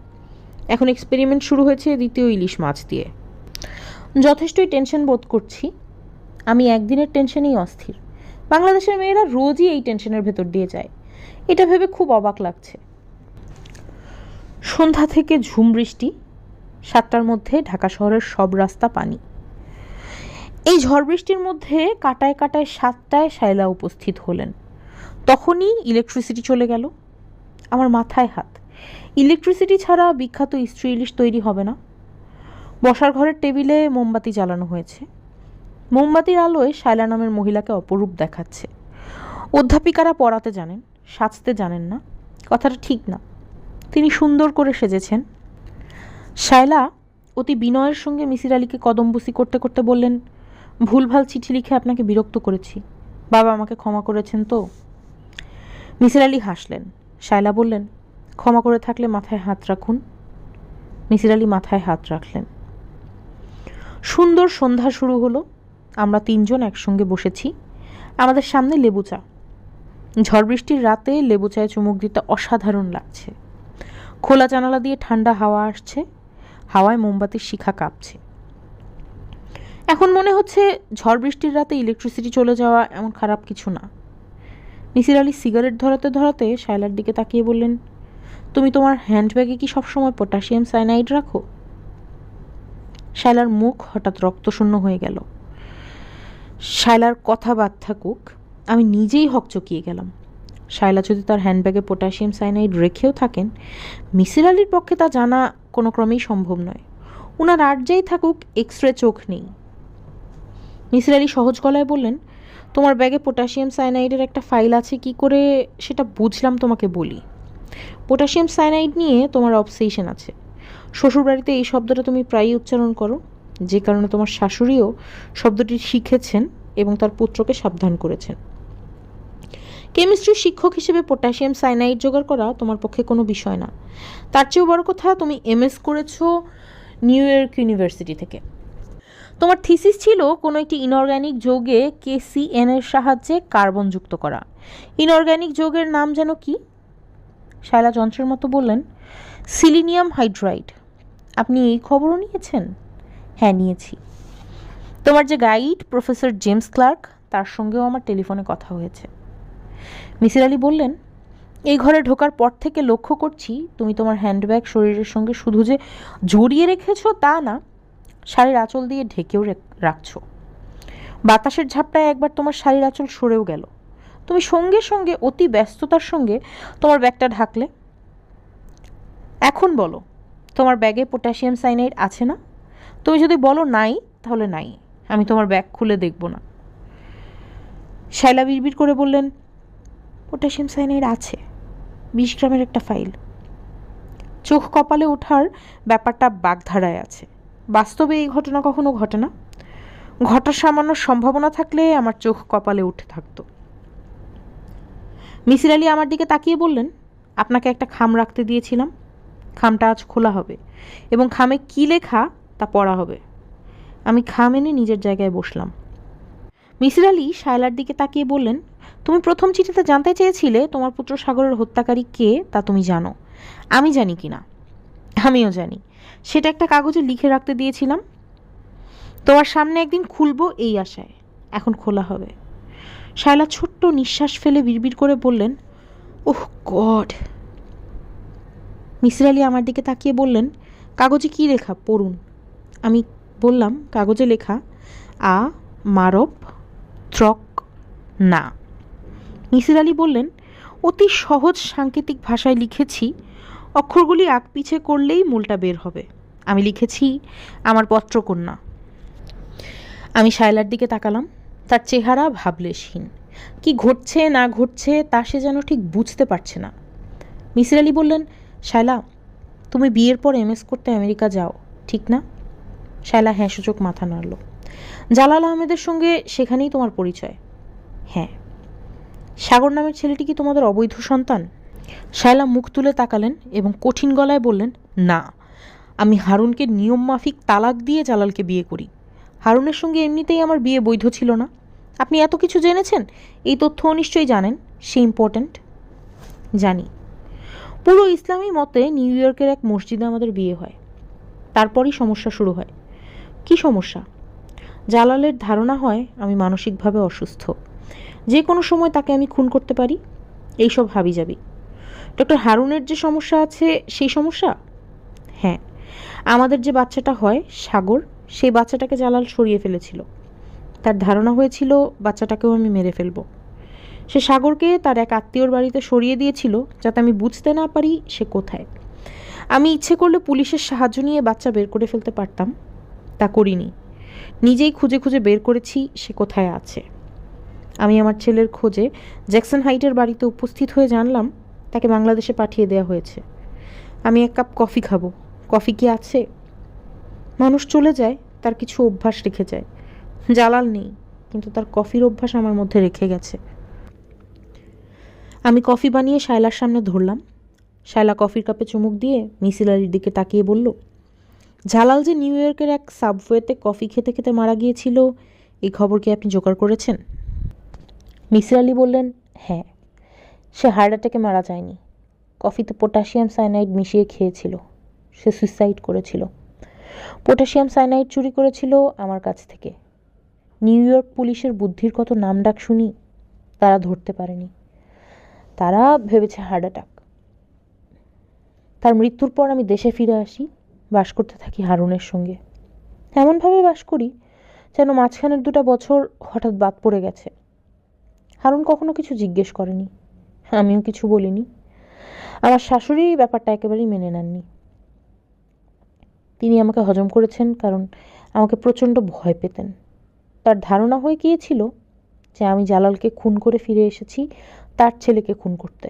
এখন এক্সপেরিমেন্ট শুরু হয়েছে দ্বিতীয় ইলিশ মাছ দিয়ে। যথেষ্টই টেনশন বোধ করছি। আমি একদিনের টেনশনেই অস্থির। বাংলাদেশের মেয়েরা রোজই এই টেনশনের ভেতর দিয়ে যায়। এটা ভেবে খুব অবাক লাগছে। সন্ধ্যা থেকে ঝুম বৃষ্টি। 7টার মধ্যে ঢাকা শহরের সব রাস্তা পানি। এই ঝড় বৃষ্টির মধ্যে কাটায় কাটায় 7টায় শায়লা উপস্থিত হলেন। তখনই ইলেকট্রিসিটি চলে গেল। আমার মাথায় হাত। ইলেকট্রিসিটি ছাড়া বিখ্যাত ইস্ত্রি ইলিশ তৈরি হবে না। বসার ঘরের টেবিলে মোমবাতি জ্বালানো হয়েছে। মোমবাতির আলোয় শায়লা নামের মহিলাকে অপরূপ দেখাচ্ছে। অধ্যাপিকারা পড়াতে জানেন, সাজতে জানেন না, কথাটা ঠিক না। তিনি সুন্দর করে সেজেছেন। শায়লা অতি বিনয়ের সঙ্গে মিসির আলিকে কদমবুসি করতে করতে বললেন, ভুলভাল চিঠি লিখে আপনাকে বিরক্ত করেছি, বাবা আমাকে ক্ষমা করেছেন তো? মিসির আলি হাসলেন। শায়লা বললেন, ক্ষমা করে থাকলে মাথায় হাত রাখুন। মিসির আলি মাথায় হাত রাখলেন। সুন্দর সন্ধ্যা শুরু হলো। আমরা তিনজন একসঙ্গে বসেছি। আমাদের সামনে লেবু চা। ঝড় বৃষ্টির রাতে লেবু চায়ে চুমুক দিতে অসাধারণ লাগছে। খোলা জানালা দিয়ে ঠান্ডা হাওয়া আসছে, হাওয়ায় মোমবাতির শিখা কাঁপছে। এখন মনে হচ্ছে ঝড় বৃষ্টির রাতে ইলেকট্রিসিটি চলে যাওয়া এমন খারাপ কিছু না। মিসির আলি সিগারেট ধরাতে ধরাতে শায়লার দিকে তাকিয়ে বললেন, তুমি তোমার হ্যান্ডব্যাগে কি সবসময় পটাশিয়াম সায়ানাইড রাখো? শায়লার মুখ হঠাৎ রক্তশূন্য হয়ে গেল। শায়লার কথা বাদ থাকুক, আমি নিজেই হকচকিয়ে গেলাম। শায়লা যদি তার হ্যান্ডব্যাগে পটাশিয়াম সায়ানাইড রেখেও থাকেন, মিসির আলির পক্ষে তা জানা কোনো ক্রমেই সম্ভব নয়। ওনার আর যাই থাকুক, এক্স-রে চোখ নেই। মিসির আলি সহজ গলায় বললেন, তোমার ব্যাগে পটাশিয়াম সায়ানাইডের একটা ফাইল আছে, কি করে সেটা বুঝলাম তোমাকে বলি। পটাশিয়াম সায়ানাইড নিয়ে তোমার অবসেশন আছে। শ্বশুরবাড়িতে এই শব্দটা তুমি প্রায়ই উচ্চারণ করো, যে কারণে তোমার শাশুড়িও শব্দটি শিখেছেন এবং তার পুত্রকে সাবধান করেছেন। কেমিস্ট্রির শিক্ষক হিসেবে পটাশিয়াম সায়ানাইড জোগাড় করা তোমার পক্ষে কোনো বিষয় না। তার চেয়েও বড় কথা, তুমি এমএস করেছো নিউ ইয়র্ক ইউনিভার্সিটি থেকে। তোমার থিসিস ছিল কোনো একটি ইনঅর্গ্যানিক যৌগে KCN এর সাহায্যে কার্বন যুক্ত করা। ইনঅর্গ্যানিক যৌগের নাম যেন কি? শায়লা যন্ত্রের মতো বললেন, সিলিনিয়াম হাইড্রাইড। আপনি এই খবরও নিয়েছেন? হ্যাঁ, নিয়েছি। তোমার যে গাইড প্রফেসর জেমস ক্লার্ক, তার সঙ্গেও আমার টেলিফোনে কথা হয়েছে। মিসির আলি বললেন, এই ঘরে ঢোকার পর থেকে লক্ষ্য করছি তুমি তোমার হ্যান্ডব্যাগ শরীরের সঙ্গে শুধু যে জড়িয়ে রেখেছ তা না, শাড়ির আঁচল দিয়ে ঢেকেও রাখছো। বাতাসের ঝাপটায় একবার তোমার শাড়ির আঁচল সরেও গেল। তুমি সঙ্গে সঙ্গে অতি ব্যস্ততার সঙ্গে তোমার ব্যাগটা ঢাকলে। এখন বলো, তোমার ব্যাগে পটাশিয়াম সায়ানাইড আছে না? তুমি যদি বলো নাই, তাহলে নাই, আমি তোমার ব্যাগ খুলে দেখব না। শায়লা বিড়বিড় করে বললেন, পটাশিয়াম সায়ানাইড আছে, 20 গ্রামের একটা ফাইল। চোখ কপালে ওঠার ব্যাপারটা বাগধারায় আছে। বাস্তবে এই ঘটনা কখনো ঘটে না। ঘটার সামান্য সম্ভাবনা থাকলে আমার চোখ কপালে উঠে থাকতো। মিসির আলি আমার দিকে তাকিয়ে বললেন, আপনাকে একটা খাম রাখতে দিয়েছিলাম, খামটা আজ খোলা হবে এবং খামে কি লেখা তা পড়া হবে। আমি খাম এনে নিজের জায়গায় বসলাম। মিসির আলি শায়লার দিকে তাকিয়ে বললেন, তুমি প্রথম চিঠিতে জানতে চেয়েছিলে তোমার পুত্র সাগরের হত্যাকারী কে, তা তুমি জানো। আমি জানি কি না? আমিও জানি। সেটা একটা কাগজে লিখে রাখতে দিয়েছিলাম, তোমার সামনে একদিন খুলবো এই আশায়। এখন খোলা হবে। শায়লা ছোট্ট নিঃশ্বাস ফেলে বিড়বিড় করে বললেন, ওহ গড। মিসির আলি আমার দিকে তাকিয়ে বললেন, কাগজে কি লেখা পড়ুন। আমি বললাম, কাগজে লেখা, আ মারব ত্রক না। মিসির আলি বললেন, অতি সহজ সাংকেতিক ভাষায় লিখেছি, অক্ষরগুলি আগ পিছে করলেই মূলটা বের হবে। আমি লিখেছি, আমার পত্রকন্যা। আমি শায়লার দিকে তাকালাম। তার চেহারা ভাবলেশহীন। কি ঘটছে না ঘটছে তা সে যেন ঠিক বুঝতে পারছে না। মিসির আলি বললেন, শায়লা, তুমি বিয়ের পর এমএস করতে আমেরিকা যাও, ঠিক না? শায়লা হ্যাঁ সূচক মাথা নাড়ল। জালাল আহমেদের সঙ্গে সেখানেই তোমার পরিচয়? হ্যাঁ। সাগর নামের ছেলেটি কি তোমাদের অবৈধ সন্তান? শায়লা মুখ তুলে তাকালেন এবং কঠিন গলায় বললেন, না, আমি হারুনকে নিয়ম মাফিক তালাক দিয়ে জালালকে বিয়ে করি। হারুনের সঙ্গে এমনিতেই আমার বিয়ে বৈধ ছিল না। আপনি এত কিছু জেনেছেন, এই তথ্যও নিশ্চয়ই জানেন সে ইম্পর্ট্যান্ট। জানি। পুরো ইসলামী মতে নিউ ইয়র্কের এক মসজিদে আমাদের বিয়ে হয়। তারপরই সমস্যা শুরু হয়। কি সমস্যা? জালালের ধারণা হয় আমি মানসিকভাবে অসুস্থ, যে কোনো সময় তাকে আমি খুন করতে পারি। এইসব হাবিজাবি। ডক্টর হারুনের যে সমস্যা আছে সেই সমস্যা? হ্যাঁ, আমাদের যে বাচ্চাটা হয় সাগর, সেই বাচ্চাটাকে জালাল সরিয়ে ফেলেছিল। তার ধারণা হয়েছিল বাচ্চাটাকেও আমি মেরে ফেলব। সে সাগরকে তার এক আত্মীয়র বাড়িতে সরিয়ে দিয়েছিল, যাতে আমি বুঝতে না পারি সে কোথায়। আমি ইচ্ছে করলে পুলিশের সাহায্য নিয়ে বাচ্চা বের করে ফেলতে পারতাম, তা করিনি। নিজেই খুঁজে খুঁজে বের করেছি সে কোথায় আছে। আমি আমার ছেলের খোঁজে জ্যাকসন হাইটের বাড়িতে উপস্থিত হয়ে জানলাম তাকে বাংলাদেশে পাঠিয়ে দেওয়া হয়েছে। আমি এক কাপ কফি খাবো। কফি কি আছে? মানুষ চলে যায়, তার কিছু অভ্যাস রেখে যায়। জালাল নেই, কিন্তু তার কফির অভ্যাস আমার মধ্যে রেখে গেছে। আমি কফি বানিয়ে শায়লার সামনে ধরলাম। শায়লা কফির কাপে চুমুক দিয়ে মিসির আলির দিকে তাকিয়ে বলল, জালাল যে নিউ ইয়র্কের এক সাবওয়েতে কফি খেতে খেতে মারা গিয়েছিল, এই খবর কি আপনি জোগাড় করেছেন? মিসির আলি বললেন, হ্যাঁ। সে হার্ট অ্যাটাকে মারা যায়নি, কফিতে পটাশিয়াম সায়ানাইড মিশিয়ে খেয়েছিল। সে সুইসাইড করেছিল। পটাশিয়াম সায়ানাইড চুরি করেছিল আমার কাছ থেকে। নিউ ইয়র্ক পুলিশের বুদ্ধির কত নামডাক শুনি, তারা ধরতে পারেনি। তারা ভেবেছে হার্ট অ্যাটাক। তার মৃত্যুর পর আমি দেশে ফিরে আসি, বাস করতে থাকি হারুনের সঙ্গে। এমনভাবে বাস করি যেন মাঝখানের 2টা বছর হঠাৎ বাদ পড়ে গেছে। হারুন কখনো কিছু জিজ্ঞেস করেনি, আমিও কিছু বলিনি। আমার শাশুড়ি ব্যাপারটা একেবারেই মেনে নেননি। তিনি আমাকে হজম করেছেন, কারণ আমাকে প্রচণ্ড ভয় পেতেন। তার ধারণা হয়ে গিয়েছিল যে আমি জালালকে খুন করে ফিরে এসেছি তার ছেলেকে খুন করতে।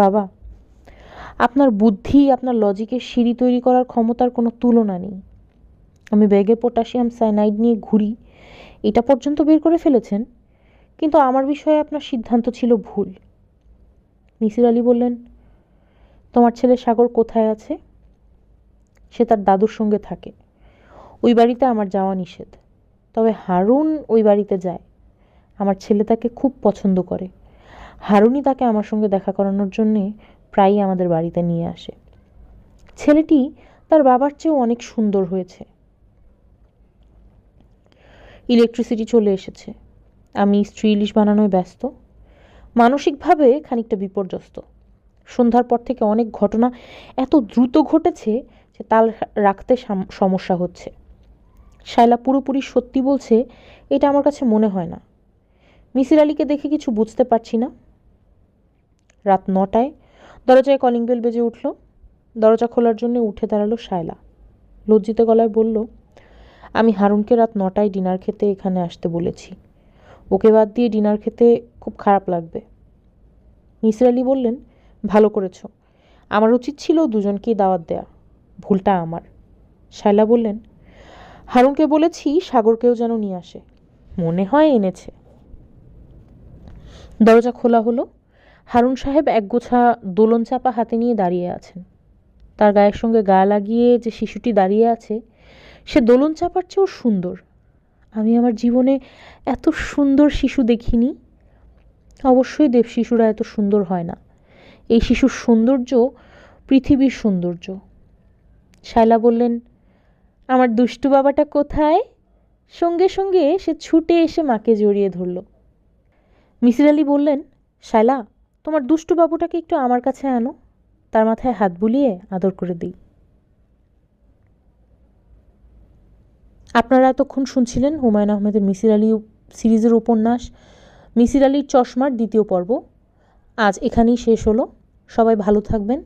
বাবা, আপনার বুদ্ধি, আপনার লজিকের সিঁড়ি তৈরি করার ক্ষমতার কোনো তুলনা নেই। আমি ব্যাগে পটাশিয়াম সায়ানাইড নিয়ে ঘুরি, এটা পর্যন্ত বের করে ফেলেছেন, কিন্তু আমার বিষয়ে আপনার সিদ্ধান্ত ছিল ভুল। মিসির আলি বললেন, তোমার ছেলে সাগর কোথায় আছে? সে তার দাদুর সঙ্গে থাকে। ওই বাড়িতে আমার যাওয়া নিষেধ। তবে হারুন ওই বাড়িতে যায়। আমার ছেলে তাকে খুব পছন্দ করে। হারুনই তাকে আমার সঙ্গে দেখা করানোর জন্যে প্রায়ই আমাদের বাড়িতে নিয়ে আসে। ছেলেটি তার বাবার চেয়েও অনেক সুন্দর হয়েছে। ইলেকট্রিসিটি চলে এসেছে। আমি স্ত্রী ইলিশ বানানোয় ব্যস্ত, মানসিকভাবে খানিকটা বিপর্যস্ত। সন্ধ্যার পর থেকে অনেক ঘটনা এত দ্রুত ঘটেছে যে তাল রাখতে সমস্যা হচ্ছে। শায়লা পুরোপুরি সত্যি বলছে এটা আমার কাছে মনে হয় না। মিসির আলিকে দেখে কিছু বুঝতে পারছি না। রাত 9টায় দরজায় কলিং বেল বেজে উঠল। দরজা খোলার জন্য উঠে দাঁড়ালো শায়লা। লজ্জিত গলায় বলল, আমি হারুনকে রাত 9টায় ডিনার খেতে এখানে আসতে বলেছি। ওকে বাদ দিয়ে ডিনার খেতে খুব খারাপ লাগবে। মিসির আলি বললেন, ভালো করেছ। আমার উচিত ছিল দুজনকেই দাওয়াত দেয়া, ভুলটা আমার। শায়লা বললেন, হারুনকে বলেছি সাগরকেও যেন নিয়ে আসে, মনে হয় এনেছে। দরজা খোলা হলো। হারুন সাহেব একগোছা দোলন চাপা হাতে নিয়ে দাঁড়িয়ে আছেন। তার গায়ের সঙ্গে গা লাগিয়ে যে শিশুটি দাঁড়িয়ে আছে, সে দোলন চাপার চেয়েও সুন্দর। আমি আমার জীবনে এত সুন্দর শিশু দেখিনি। অবশ্যই দেব শিশুরা এত সুন্দর হয় না। এই শিশুর সৌন্দর্য পৃথিবীর সৌন্দর্য। শায়লা বললেন, আমার দুষ্টু বাবাটা কোথায়? সঙ্গে সঙ্গে সে ছুটে এসে মাকে জড়িয়ে ধরল। মিসির আলি বললেন, শায়লা, তোমার দুষ্টু বাবুটাকে একটু আমার কাছে আনো, তার মাথায় হাত বুলিয়ে আদর করে দিই। আপনারা এতক্ষণ শুনছিলেন হুমায়ুন আহমেদের মিসির আলি সিরিজের উপন্যাস মিসির আলির চশমার 2য় পর্ব। আজ এখানেই শেষ হলো। সবাই ভালো থাকবেন।